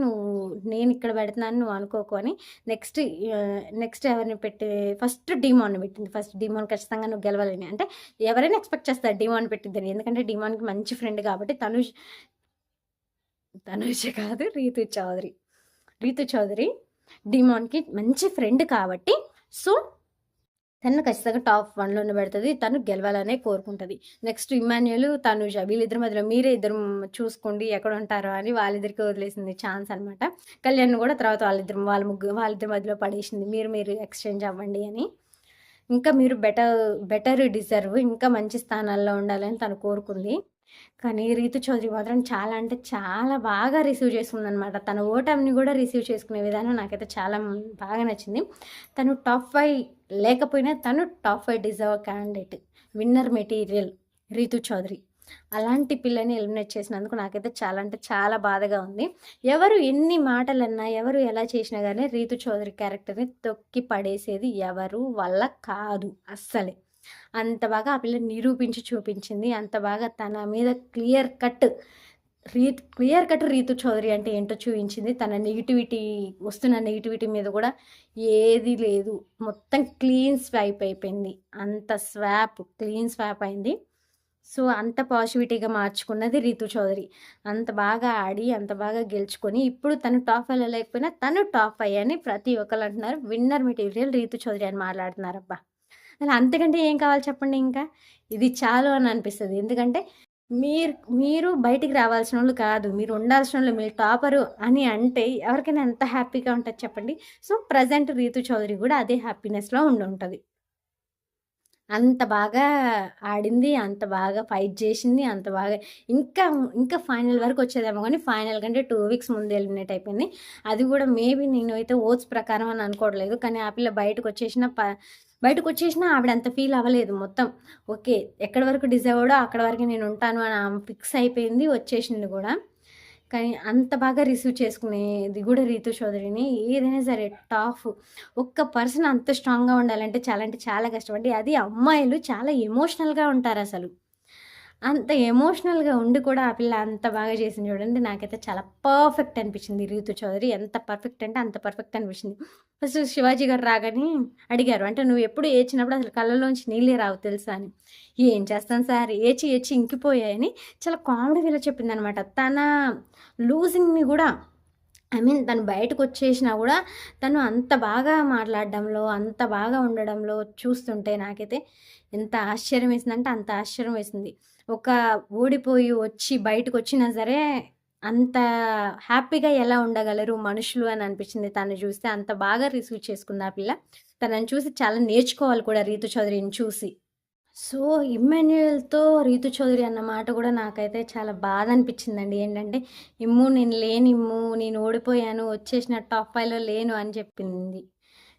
నేనిక్కడ పెడుతున్నాను నువ్వు అనుకోకు అని నెక్స్ట్ ఎవరిని పెట్టి ఫస్ట్ డీమాన్‌ని పెట్టింది. ఫస్ట్ డీమాన్ ఖచ్చితంగా నువ్వు గెలవాలని. అంటే ఎవరైనా ఎక్స్‌పెక్ట్ చేస్తారు డీమాన్ పెట్టిద్దని. ఎందుకంటే డీమాన్‌కి మంచి ఫ్రెండ్ కాబట్టి తనుష కాదు రీతు చౌదరి. రీతు చౌదరి డీమాన్‌కి మంచి ఫ్రెండ్ కాబట్టి సో తను ఖచ్చితంగా టాప్ 1లోనే పెడతది. తను గెలవాలనే కోరుకుంటది. నెక్స్ట్ ఇమ్మాన్యుయల్, తనుజ వీళ్ళిద్దరి మధ్యలో మీరే ఇద్దరు చూసుకోండి ఎక్కడుంటారో అని వాళ్ళిద్దరికీ వదిలేసింది ఛాన్స్ అనమాట. కళ్యాణ్‌ని కూడా తర్వాత వాళ్ళిద్దరి మధ్యలో పడేసింది. మీరు ఎక్స్‌చేంజ్ అవ్వండి అని. ఇంకా మీరు బెటర్ డిజర్వ్ ఇంకా మంచి స్థానాల్లో ఉండాలని తను కోరుకుంది. కానీ రీతు చౌదరి మాత్రం చాలా అంటే చాలా బాగా రిసీవ్ చేసుకుందనమాట. తన ఓటమిని గూడా రిసీవ్ చేసుకునే విధానం నాకైతే చాలా బాగా నచ్చింది. తను టాప్ 5 లేకపోయినా తను top 5 deserve candidate. Winner material Rithu Chowdary. అలాంటి పిల్లని ఎలిమినేట్ చేసినందుకు నాకైతే చాలా అంటే చాలా బాధగా ఉంది. ఎవరు ఎన్ని మాటలన్నా, ఎవరు ఎలా చేసినా గానీ రీతు చౌదరి క్యారెక్టర్‌ని తొక్కి పడేసేది ఎవరు వల్ల కాదు అస్సలే. అంత బాగా ఆ పిల్ల నిరూపించి చూపించింది. అంత బాగా తన మీద క్లియర్ కట్ రీతు చౌదరి అంటే ఏంటో చూయించింది. తన వస్తున్న నెగటివిటీ మీద గూడా ఏది లేదు. మొత్తం క్లీన్ స్వైప్ అయిపోయింది. క్లీన్ స్వాప్ అయింది. సో, అంత పాజిటివిటీగా మార్చుకున్నది రీతు చౌదరి. అంత బాగా ఆడి, అంత బాగా గెలుచుకొని, ఇప్పుడు తను టాప్ 5లో లేకపోయినా తను టాప్ 5 అని ప్రతి ఒక్కళ్ళు అంటున్నారు. విన్నర్ మెటీరియల్ రీతు చౌదరి అని మాట్లాడుతున్నారబ్బా! అలా అంతకంటే ఏం కావాలి చెప్పండి ఇంకా? ఇది చాలు అని అనిపిస్తది. ఎందుకంటే మీరు మీరు బయటికి రావాల్సినోళ్ళు కాదు. మీరు ఉండాల్సినోళ్ళు మీరు టాపరు అని అంటే ఎవరికైనా ఎంత హ్యాపీగా ఉంటది చెప్పండి. సో, ప్రెజెంట్ రీతు చౌదరి గూడా అదే హ్యాపీనెస్‌లో ఉండుంటది. అంత బాగా ఆడింది, అంత బాగా ఫైట్ చేసింది, అంత బాగా ఇంకా ఇంకా ఫైనల్ వరకు వచ్చేదేమో కానీ ఫైనల్ కంటే 2 వీక్స్ ముందు ఎలిమినేట్ అయిపోయింది. అది కూడా మేబీ నేనైతే ఓట్స్ ప్రకారం అని అనుకోవట్లేదు. కానీ ఆ పిల్ల బయటకొచ్చేసినా ఆవిడ అంత ఫీల్ అవ్వలేదు. మొత్తం ఓకే, ఎక్కడి వరకు డిజర్వ్‌డో అక్కడ వరకే నేను ఉంటాను అని ఆమె ఫిక్స్ అయిపోయింది, వచ్చేసింది కూడా. కానీ అంత బాగా రిసీవ్ చేసుకునేది కూడా రీతు చౌదరిని. ఏదైనా సరే టాఫ్. ఒక్క పర్సన్ అంత స్ట్రాంగ్‌గా ఉండాలంటే చాలా అంటే చాలా కష్టమండి. అది అమ్మాయిలు చాలా ఎమోషనల్‌గా ఉంటారసలు. అంత ఎమోషనల్‌గా ఉండి కూడా ఆ పిల్ల అంత బాగా చేసింది చూడండి. నాకైతే చాలా పర్ఫెక్ట్ అనిపించింది రీతు చౌదరి. ఎంత పర్ఫెక్ట్ అంటే అంత పర్ఫెక్ట్ అనిపించింది. ఫస్ట్ శివాజీ గారు రాగానే అడిగారు, "అంటే నువ్వు ఎప్పుడు ఏడ్చినప్పుడు అసలు కళ్ళలోంచి నీళ్ళే రావు తెలుసా" అని. "ఏం చేస్తాను సార్, ఏడ్చి ఏడ్చి ఇంకిపోయాయని" చాలా కామెడీ వేలో చెప్పిందనమాట. తన లూజింగ్‌ని గూడా తను బయటకొచ్చేసినా గూడా తను అంత బాగా మాట్లాడడంలో, అంత బాగా ఉండడంలో చూస్తుంటే నాకైతే ఎంత ఆశ్చర్యం వేసిందంటే అంత ఆశ్చర్యం వేసింది. ఒక ఓడిపోయి వచ్చి బయటకొచ్చినా సరే అంత హ్యాపీగా ఎలా ఉండగలరు మనుషులు అని అనిపించింది తను చూస్తే. అంత బాగా రిసీవ్ చేసుకుంది ఆ పిల్ల. తనని చూసి చాలా నేర్చుకోవాలి కూడా రీతు చౌదరిని చూసి. సో, 'ఇమ్మాన్యుయల్‌తో రీతు చౌదరి' అన్న మాట గూడా నాకైతే చాలా బాధ అనిపిచ్చిందండి. ఏంటంటే, "ఇమ్ము నేను లేనిమ్ము, నేను ఓడిపోయాను, వచ్చేసిన టాప్ 5లో లేను" అని చెప్పింది.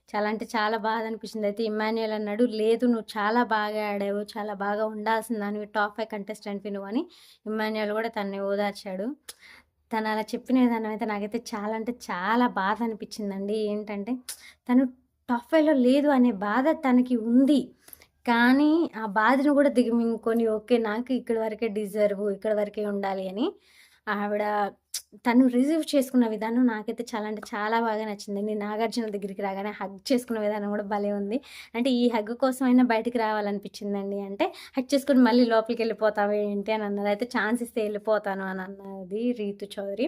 చాలా అంటే చాలా బాధ అనిపిచ్చింది. అయితే ఇమ్మాన్యుయల్ అన్నాడు, "లేదు నువ్వు చాలా బాగా ఆడావు, చాలా బాగా ఉండాల్సిన దానివి, టాప్ 5 కంటెస్టెంట్‌వి నువ్వు" అని ఇమ్మాన్యుయల్ గూడా తనని ఓదార్చాడు. తను అలా చెప్పిన విధానం అయితే నాకైతే చాలా అంటే చాలా బాధ అనిపిచ్చిందండి. ఏంటంటే, తను టాప్ 5లో లేదు అనే బాధ తనకి ఉంది. కానీ, ఆ బాధను గూడా దిగమింగుకొని ఓకే, నాకు ఇక్కడి వరకే డిజర్వ్, ఇక్కడి వరకే ఉండాలి అని ఆవిడ తను రిసీవ్ చేసుకున్న విధానం నాకైతే చాలా అంటే చాలా బాగా నచ్చిందండి. నాగార్జున దగ్గరికి రాగానే హగ్ చేసుకున్న విధానం గూడా భలే ఉంది. అంటే ఈ హగ్ కోసమైనా బయటికి రావాలనిపించిందండి అంటే, హగ్ చేసుకొని మళ్ళీ లోపలికెళ్ళిపోతావా ఏంటి అని అన్నారు. అయితే ఛాన్స్ ఇస్తే ఎళ్ళిపోతాను అని అన్నది రీతు చౌదరి.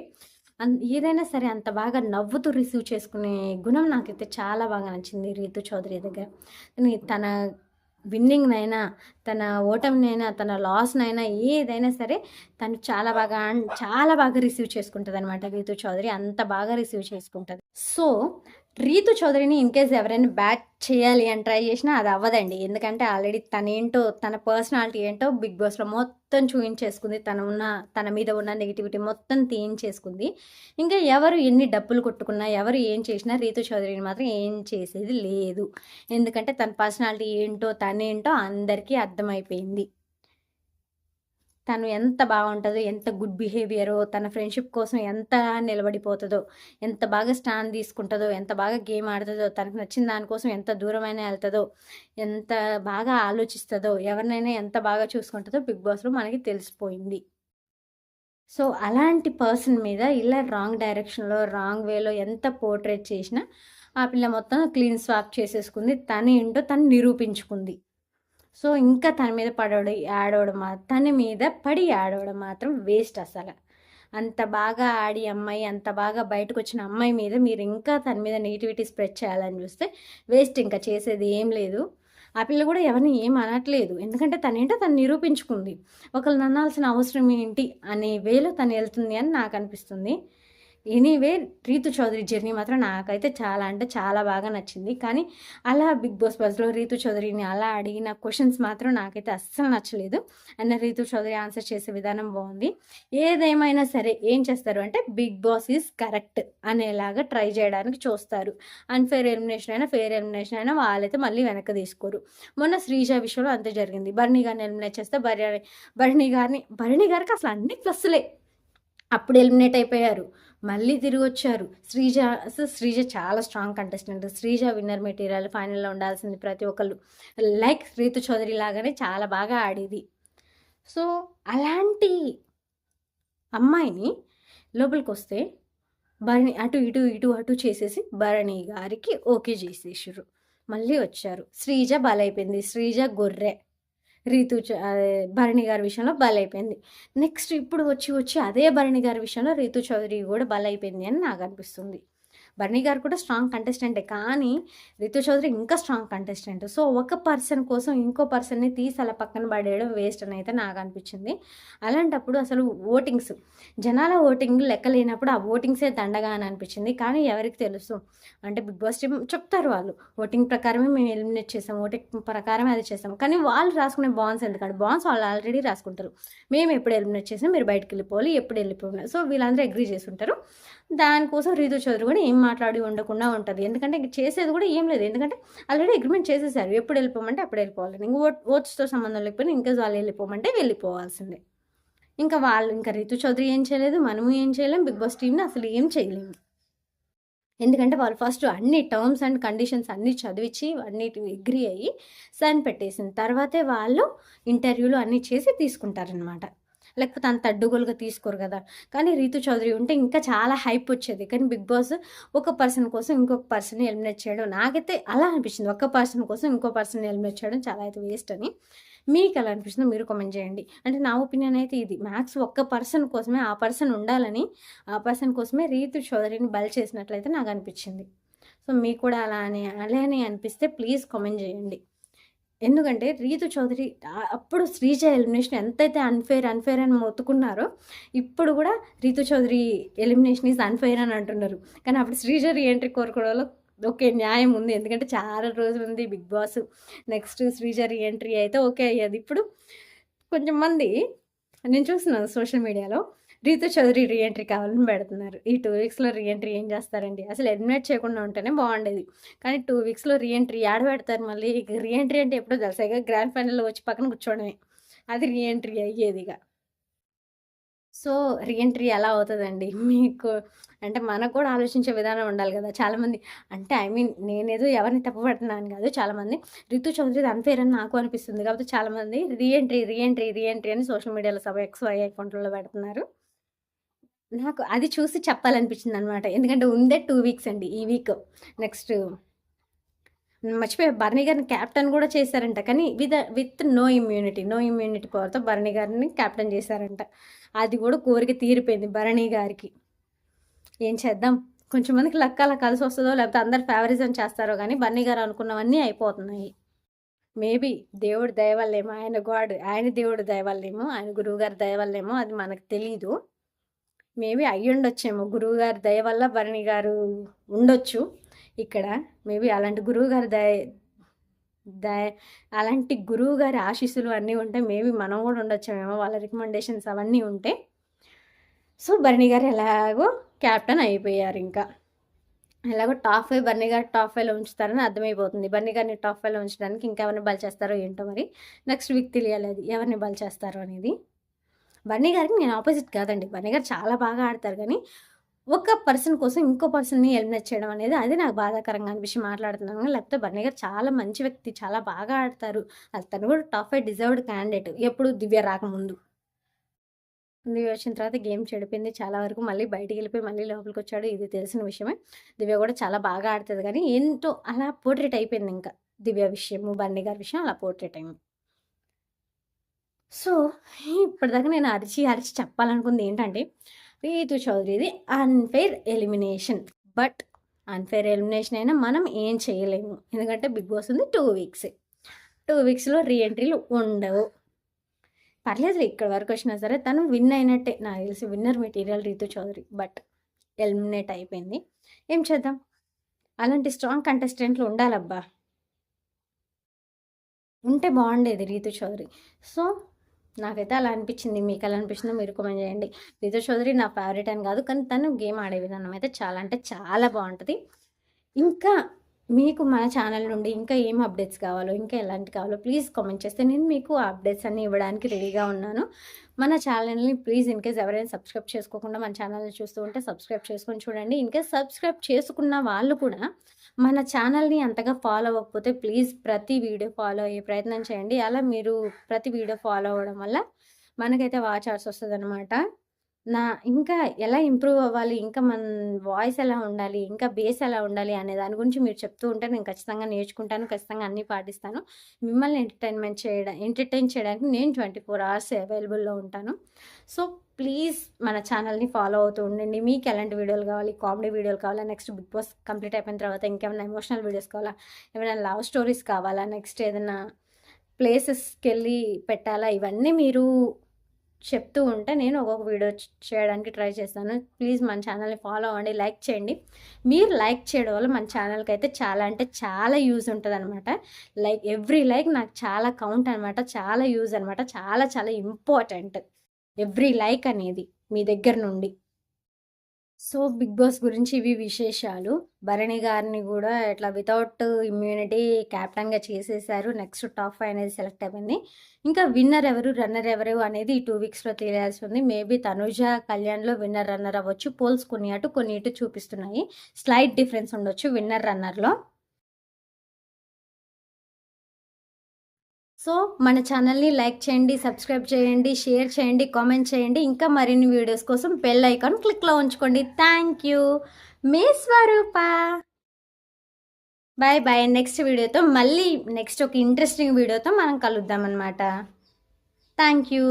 ఏదైనా సరే అంత బాగా నవ్వుతూ రిసీవ్ చేసుకునే గుణం నాకైతే చాలా బాగా నచ్చింది రీతు చౌదరి దగ్గర. తన విన్నింగ్‌నైనా, తన ఓటమినైనా, తన లాస్‌నైనా ఏదైనా సరే తను చాలా బాగా రిసీవ్ చేసుకుంటదనమాట రీతు చౌదరి. అంత బాగా రిసీవ్ చేసుకుంటది. సో, రీతు చౌదరిని ఇన్‌కేస్ ఎవరైనా బ్యాట్ చేయాలి అని ట్రై చేసినా అది అవ్వదండి. ఎందుకంటే ఆల్రెడీ తనేంటో, తన పర్సనాలిటీ ఏంటో బిగ్ బాస్‌లో మొత్తం చూయించేసుకుంది. తన మీద ఉన్న నెగటివిటీ మొత్తం తీయించేసుకుంది. ఇంకా ఎవరు ఎన్ని డప్పులు కొట్టుకున్నా, ఎవరు ఏం చేసినా రీతు చౌదరిని మాత్రం ఏం చేసేది లేదు. ఎందుకంటే తన పర్సనాలిటీ ఏంటో, తనేంటో అందరికీ అర్థమైపోయింది. తను ఎంత బాగుంటదో, ఎంత గుడ్ బిహేవియరో, తన ఫ్రెండ్‌షిప్ కోసం ఎంత నిలబడిపోతదో, ఎంత బాగా స్టాండ్ తీసుకుంటదో, ఎంత బాగా గేమ్ ఆడుతదో, తనకు నచ్చిన దానికోసం ఎంత దూరమైనా ఎళ్తదో, ఎంత బాగా ఆలోచిస్తదో, ఎవరినైనా ఎంత బాగా చూసుకుంటదో బిగ్ బాస్‌లో మనకి తెలిసిపోయింది. సో, అలాంటి పర్సన్ మీద ఇలా రాంగ్ డైరెక్షన్‌లో, రాంగ్ వేలో ఎంత పోర్ట్రేట్ చేసినా, ఆ పిల్ల మొత్తం క్లీన్ స్వాప్ చేసేసుకుంది. తనేంటో తను నిరూపించుకుంది. సో, ఇంకా తన మీద తన మీద పడి ఆడవడం మాత్రం వేస్ట్ అసల. అంత బాగా ఆడి అమ్మాయి, అంత బాగా బయటకొచ్చిన అమ్మాయి మీద మీరు ఇంకా తన మీద నెగటివిటీ స్ప్రెడ్ చేయాలని చూస్తే వేస్ట్, ఇంకా చేసేది ఏం లేదు. ఆ పిల్ల కూడా ఎవరిని ఏం అనట్లేదు. ఎందుకంటే తనేంటో తను నిరూపించుకుంది. ఒకళ్ళని అనాల్సిన అవసరం ఏంటి అనే వేలో తను ఎళ్తుంది అని నాకనిపిస్తుంది. ఎనీవే రీతు చౌదరి జర్నీ మాత్రం నాకైతే చాలా అంటే చాలా బాగా నచ్చింది. కానీ అలా బిగ్ బాస్ బజ్‌లో రీతు చౌదరిని అలా అడిగిన క్వెషన్స్ మాత్రం నాకైతే అస్సలు నచ్చలేదు. అండ్ రీతు చౌదరి ఆన్సర్ చేసే విధానం బావుంది. ఏదేమైనా సరే ఏం చేస్తారు అంటే బిగ్ బాస్ ఈజ్ కరెక్ట్ అనేలాగా ట్రై చేయడానికి చూస్తారు. అన్‌ఫెయిర్ ఎలిమినేషన్ అయినా, ఫెయిర్ ఎలిమినేషన్ అయినా వాళ్ళైతే మళ్ళీ వెనక్కి తీసుకోరు. మొన్న శ్రీజ విషయంలో అంతే జరిగింది. భరణి గారిని ఎలిమినేట్ చేస్తే భరణి గారికి అసలు అన్ని ప్లస్సులే. అప్పుడు ఎలిమినేట్ అయిపోయారు. మళ్ళీ తిరిగొచ్చారు. శ్రీజ చాలా strong contestant. Sreeja winner material, ఫైనల్‌లో ఉండాల్సింది ప్రతి ఒక్కళ్ళు. లైక్ రీతు చౌదరి లాగానే చాలా బాగా ఆడేది. సో, అలాంటి అమ్మాయిని లోపలికొస్తే భరణి అటు చేసేసి భరణి గారికి ఓకే చేసేసిర్రు. మళ్ళీ వచ్చారు. శ్రీజ బలైపోయింది. శ్రీజ గొర్రె. భరణి గారి విషయంలో బలైపోయింది. నెక్స్ట్ ఇప్పుడు వచ్చి అదే భరణి గారి విషయంలో రీతు చౌదరి కూడా బలైపోయింది అని నాకనిపిస్తుంది. బర్నీ గారు కూడా స్ట్రాంగ్ కంటెస్టెంటే, కానీ రితు చౌదరి ఇంకా స్ట్రాంగ్ కంటెస్టెంట్. సో, ఒక పర్సన్ కోసం ఇంకో పర్సన్‌ని తీసి అలా పక్కన పడేయడం వేస్ట్ అని అయితే నాకు అనిపించింది. అలాంటప్పుడు అసలు ఓటింగ్స్, జనాల ఓటింగ్ లెక్క లేనప్పుడు ఆ ఓటింగ్సే దండగా అని అనిపించింది. కానీ ఎవరికి తెలుసు, అంటే బిగ్ బాస్ టీమ్ చెప్తారు వాళ్ళు, ఓటింగ్ ప్రకారమే మేము ఎలిమినేట్ చేసాం, ఓటింగ్ ప్రకారమే అది చేసాం. కానీ వాళ్ళు రాసుకునే బాండ్స్ ఎందుకంటే, బాండ్స్ వాళ్ళు ఆల్రెడీ రాసుకుంటారు. మేము ఎప్పుడు ఎలిమినేట్ చేసినా మీరు బయటకు వెళ్ళిపోవాలి, ఎప్పుడు వెళ్ళిపోవాలి. సో, వీళ్ళందరూ అగ్రీ చేసి ఉంటారు. దానికోసం రీతు చౌదరి కూడా ఏం మాట్లాడి ఉండకుండా ఉంటుంది. ఎందుకంటే ఇంక చేసేది కూడా ఏం లేదు. ఎందుకంటే ఆల్రెడీ అగ్రిమెంట్ చేసేసారు. ఎప్పుడు వెళ్ళిపోమంటే అప్పుడు వెళ్ళిపోవాలి. ఇంక ఓట్స్‌తో సంబంధం లేకపోయినా ఇంకా వాళ్ళు వెళ్ళిపోమంటే వెళ్ళిపోవాల్సిందే. ఇంకా వాళ్ళు, ఇంకా రీతు చౌదరి ఏం చేయలేదు. మనము ఏం చేయలేం. బిగ్ బాస్ టీమ్‌ని అసలు ఏం చేయలేము. ఎందుకంటే వాళ్ళు ఫస్ట్ అన్ని టర్మ్స్ అండ్ కండిషన్స్ అన్నీ చదివించి అన్నిటిని అగ్రీ అయ్యి సైన్ పెట్టేసిన తర్వాతే వాళ్ళు ఇంటర్వ్యూలు అన్నీ చేసి తీసుకుంటారనమాట. లేకపోతే అంత అడ్డుగోలుగా తీసుకోరు కదా. కానీ రీతు చౌదరి ఉంటే ఇంకా చాలా హైప్ వచ్చేది. కానీ బిగ్ బాస్ ఒక పర్సన్ కోసం ఇంకొక పర్సన్ని ఎలిమినేట్ చేయడం నాకైతే అలా అనిపించింది. ఒక్క పర్సన్ కోసం ఇంకో పర్సన్ని ఎలిమినేట్ చేయడం చాలా అయితే వేస్ట్ అని. మీకు ఎలా అనిపిస్తుందో మీరు కామెంట్ చేయండి. అంటే నా ఒపీనియన్ అయితే ఇది. మ్యాక్స్ ఒక్క పర్సన్ కోసమే, ఆ పర్సన్ ఉండాలని, ఆ పర్సన్ కోసమే రీతు చౌదరిని బలి చేసినట్లయితే నాకు అనిపించింది. సో, మీకు కూడా అలానే అనిపిస్తే ప్లీజ్ కామెంట్ చేయండి. ఎందుకంటే రీతు చౌదరి అప్పుడు శ్రీజ ఎలిమినేషన్ ఎంతైతే అన్‌ఫెయిర్ అని మొత్తుకున్నారో, ఇప్పుడు కూడా Rithu Chowdary elimination is unfair అని అంటున్నారు. కానీ అప్పుడు శ్రీజ రీఎంట్రీ కోరుకోవడంలో ఓకే, న్యాయం ఉంది. ఎందుకంటే చాలా రోజులుంది Bigg Boss. Next Sreeja reentry అయితే ఓకే అయ్యేది. ఇప్పుడు కొంచెం మంది నేను చూస్తున్నాను సోషల్ మీడియాలో రీతు చౌదరి రీఎంట్రీ కావాలని పెడుతున్నారు. ఈ 2 వీక్స్‌లో రీఎంట్రీ ఏం చేస్తారండి? అసలు ఎలిమినేట్ చేయకుండా ఉంటేనే బాగుండేది. కానీ 2 వీక్స్‌లో రీఎంట్రీ యాడ పెడతారు మళ్ళీ? ఇక రీఎంట్రీ అంటే ఎప్పుడో తెలుసా, ఇక గ్రాండ్ ఫైనల్‌లో వచ్చి పక్కన కూర్చోవడమే. అది రీఎంట్రీ అయ్యేదిగ. సో, రీఎంట్రీ ఎలా అవుతదండి? మీకు అంటే మనకు కూడా ఆలోచించే విధానం ఉండాలి కదా. చాలామంది, అంటే ఐ మీన్ నేనేదో ఎవరిని తప్పు పడుతున్నాను కాదు. చాలామంది రితు చౌదరిది అన్‌ఫెయిర్ అని నాకు అనిపిస్తుంది. కాకపోతే చాలామంది రీఎంట్రీ అని సోషల్ మీడియాలో ఎక్స్, వై అకౌంట్‌లలో పెడుతున్నారు. నాకు అది చూసి చెప్పాలనిపించిందనమాట. ఎందుకంటే ఉందే 2 వీక్స్ అండి. ఈ వీక్ నెక్స్ట్ మర్చిపోయా, భరణి గారిని క్యాప్టెన్ కూడా చేశారంట. కానీ విత్ నో ఇమ్యూనిటీ పవర్‌తో భరణి గారిని క్యాప్టెన్ చేశారంట. అది కూడా కోరిక తీరిపోయింది భరణి గారికి. ఏం చేద్దాం, కొంచెం మందికి లక్ అలా కలిసి వస్తుందో, లేకపోతే అందరు ఫేవరిజం చేస్తారో కానీ భరణి గారు అనుకున్నవన్నీ అయిపోతున్నాయి. మేబీ దేవుడి దయ వల్లేమో, ఆయన దేవుడి దయ వల్లేమో, ఆయన గురువుగారి దయ వల్లేమో అది మనకు తెలీదు. మేబీ అయ్యుండొచ్చేమో, గురువుగారి దయ వల్ల భరణి గారు ఉండొచ్చు ఇక్కడ. మేబీ అలాంటి గురువుగారి అలాంటి గురువుగారి ఆశీస్సులు అన్నీ ఉంటే మేబీ మనం కూడా ఉండొచ్చేమో, వాళ్ళ రికమెండేషన్స్ అవన్నీ ఉంటే. సో, భరణి గారు ఎలాగో క్యాప్టెన్ అయిపోయారు. ఇంకా ఎలాగో టాప్ 5 బర్నీ గారు టాప్ 5లో ఉంచుతారని అర్థమైపోతుంది. బర్నీ గారిని టాప్ 5లో ఉంచడానికి ఇంకెవరిని బలి చేస్తారో ఏంటో మరి. నెక్స్ట్ వీక్ తెలియాలి అది ఎవరిని బలి చేస్తారో అనేది. బర్నీ గారికి నేను ఆపోజిట్ కాదండి. బర్నీ గారు చాలా బాగా ఆడతారు. కానీ ఒక పర్సన్ కోసం ఇంకో పర్సన్ని ఎలిమినేట్ చేయడం అనేది అది నాకు బాధాకరంగా అనిపించి మాట్లాడుతున్నాను. లేకపోతే బర్నీ గారు చాలా మంచి వ్యక్తి, చాలా బాగా ఆడతారు. అది తను కూడా టాప్ 5 డిజర్వ్డ్ క్యాండిడేట్. ఎప్పుడు దివ్య రాకముందు. దివ్య వచ్చిన తర్వాత గేమ్ చెడిపోయింది చాలా వరకు. మళ్ళీ బయటికి వెళ్ళిపోయి మళ్ళీ లోపలికి వచ్చాడు, ఇది తెలిసిన విషయమే. దివ్య కూడా చాలా బాగా ఆడుతుంది. కానీ ఏంటో అలా పోర్ట్రేట్ అయిపోయింది. ఇంకా దివ్య విషయము, బర్నీ గారి విషయం అలా పోర్ట్రేట్ అయింది. సో, ఇప్పటిదాకా నేను అరిచి చెప్పాలనుకుంది ఏంటంటే, రీతు చౌదరిది unfair elimination. But unfair elimination అయినా మనం ఏం చేయలేము. ఎందుకంటే బిగ్ బాస్ ఉంది 2 వీక్స్. 2 వీక్స్‌లో రీఎంట్రీలు ఉండవు. పర్లేదులే, ఇక్కడ వరకు వచ్చినా సరే తను విన్ అయినట్టే. నాకు తెలిసి winner material Rithu Chowdary. But eliminate అయిపోయింది. ఏం చేద్దాం, అలాంటి స్ట్రాంగ్ కంటెస్టెంట్లు ఉండాలబ్బా, ఉంటే బాగుండేది రీతు చౌదరి. సో, నాకైతే అలా అనిపించింది. మీకు ఎలా అనిపించిందో మీరు కామెంట్ చేయండి. రీతు చౌదరి నా ఫేవరెట్ అని కాదు, కానీ తను గేమ్ ఆడే విధానం అయితే చాలా అంటే చాలా బాగుంటుంది. ఇంకా మీకు మన ఛానల్ నుండి ఇంకా ఏం అప్డేట్స్ కావాలో, ఇంకా ఎలాంటి కావాలో ప్లీజ్ కామెంట్ చేస్తే నేను మీకు ఆ అప్డేట్స్ అన్నీ ఇవ్వడానికి రెడీగా ఉన్నాను. మన ఛానల్ని ప్లీజ్ ఇన్కేస్ ఎవరైనా సబ్స్క్రైబ్ చేసుకోకుండా మన ఛానల్ని చూస్తూ ఉంటే సబ్స్క్రైబ్ చేసుకొని చూడండి. ఇన్కేస్ సబ్స్క్రైబ్ చేసుకున్న వాళ్ళు కూడా మన ఛానల్ని అంతగా ఫాలో అవ్వకపోతే ప్లీజ్ ప్రతి వీడియో ఫాలో అయ్యే ప్రయత్నం చేయండి. అలా మీరు ప్రతి వీడియో ఫాలో అవ్వడం వల్ల మనకైతే వాచ్ అవర్స్ వస్తుందన్నమాట. ఇంకా ఎలా ఇంప్రూవ్ అవ్వాలి, ఇంకా మన వాయిస్ ఎలా ఉండాలి, ఇంకా బేస్ ఎలా ఉండాలి అనే దాని గురించి మీరు చెప్తూ ఉంటే నేను ఖచ్చితంగా నేర్చుకుంటాను. ఖచ్చితంగా అన్నీ పాటిస్తాను. మిమ్మల్ని ఎంటర్టైన్ చేయడానికి నేను 24 అవర్స్ అవైలబుల్లో ఉంటాను. సో, ప్లీజ్ మన ఛానల్ని ఫాలో అవుతూ ఉండండి. మీకు ఎలాంటి వీడియోలు కావాలి, కామెడీ వీడియోలు కావాలా, నెక్స్ట్ బిగ్ బాస్ కంప్లీట్ అయిపోయిన తర్వాత ఇంకేమైనా ఎమోషనల్ వీడియోస్ కావాలా, ఏమైనా లవ్ స్టోరీస్ కావాలా, నెక్స్ట్ ఏదైనా ప్లేసెస్కి వెళ్ళి పెట్టాలా, ఇవన్నీ మీరు చెప్తూ ఉంటే నేను ఒక్కొక్క వీడియో చేయడానికి ట్రై చేస్తాను. ప్లీజ్ మన ఛానల్ని ఫాలో అవ్వండి, లైక్ చేయండి. మీరు లైక్ చేయడం వల్ల మన ఛానల్కి అయితే చాలా అంటే చాలా యూజ్ ఉంటుంది అనమాట. లైక్ ఎవ్రీ లైక్ నాకు చాలా కౌంట్ అనమాట, చాలా యూజ్ అనమాట, చాలా చాలా ఇంపార్టెంట్ ఎవ్రీ లైక్ అనేది మీ దగ్గర నుండి. సో బిగ్ బాస్ గురించి ఇవి విశేషాలు. భరణి గారిని కూడా ఇట్లా వితౌట్ ఇమ్యూనిటీ క్యాప్టెన్గా చేసేసారు. నెక్స్ట్ టాప్ 5 అనేది సెలెక్ట్ అయిపోయింది. ఇంకా విన్నర్ ఎవరు, రన్నర్ ఎవరు అనేది ఈ 2 వీక్స్లో తెలియాల్సి ఉంది. మేబీ తనుజ, కళ్యాణ్లో విన్నర్ రన్నర్ అవ్వచ్చు. పోల్స్ కొన్ని అటు కొన్ని ఇటు చూపిస్తున్నాయి. స్లైట్ డిఫరెన్స్ ఉండొచ్చు విన్నర్ రన్నర్లో. సో మన ఛానల్ని లైక్ చేయండి, సబ్స్క్రైబ్ చేయండి, షేర్ చేయండి, కామెంట్ చేయండి. ఇంకా మరిన్ని వీడియోస్ కోసం బెల్ ఐకాన్ క్లిక్లో ఉంచుకోండి. Thank you. మీ స్వరూప. Bye bye. నెక్స్ట్ వీడియోతో మళ్ళీ నెక్స్ట్ ఒక ఇంట్రెస్టింగ్ వీడియోతో మనం కలుద్దాం అనమాట. Thank you.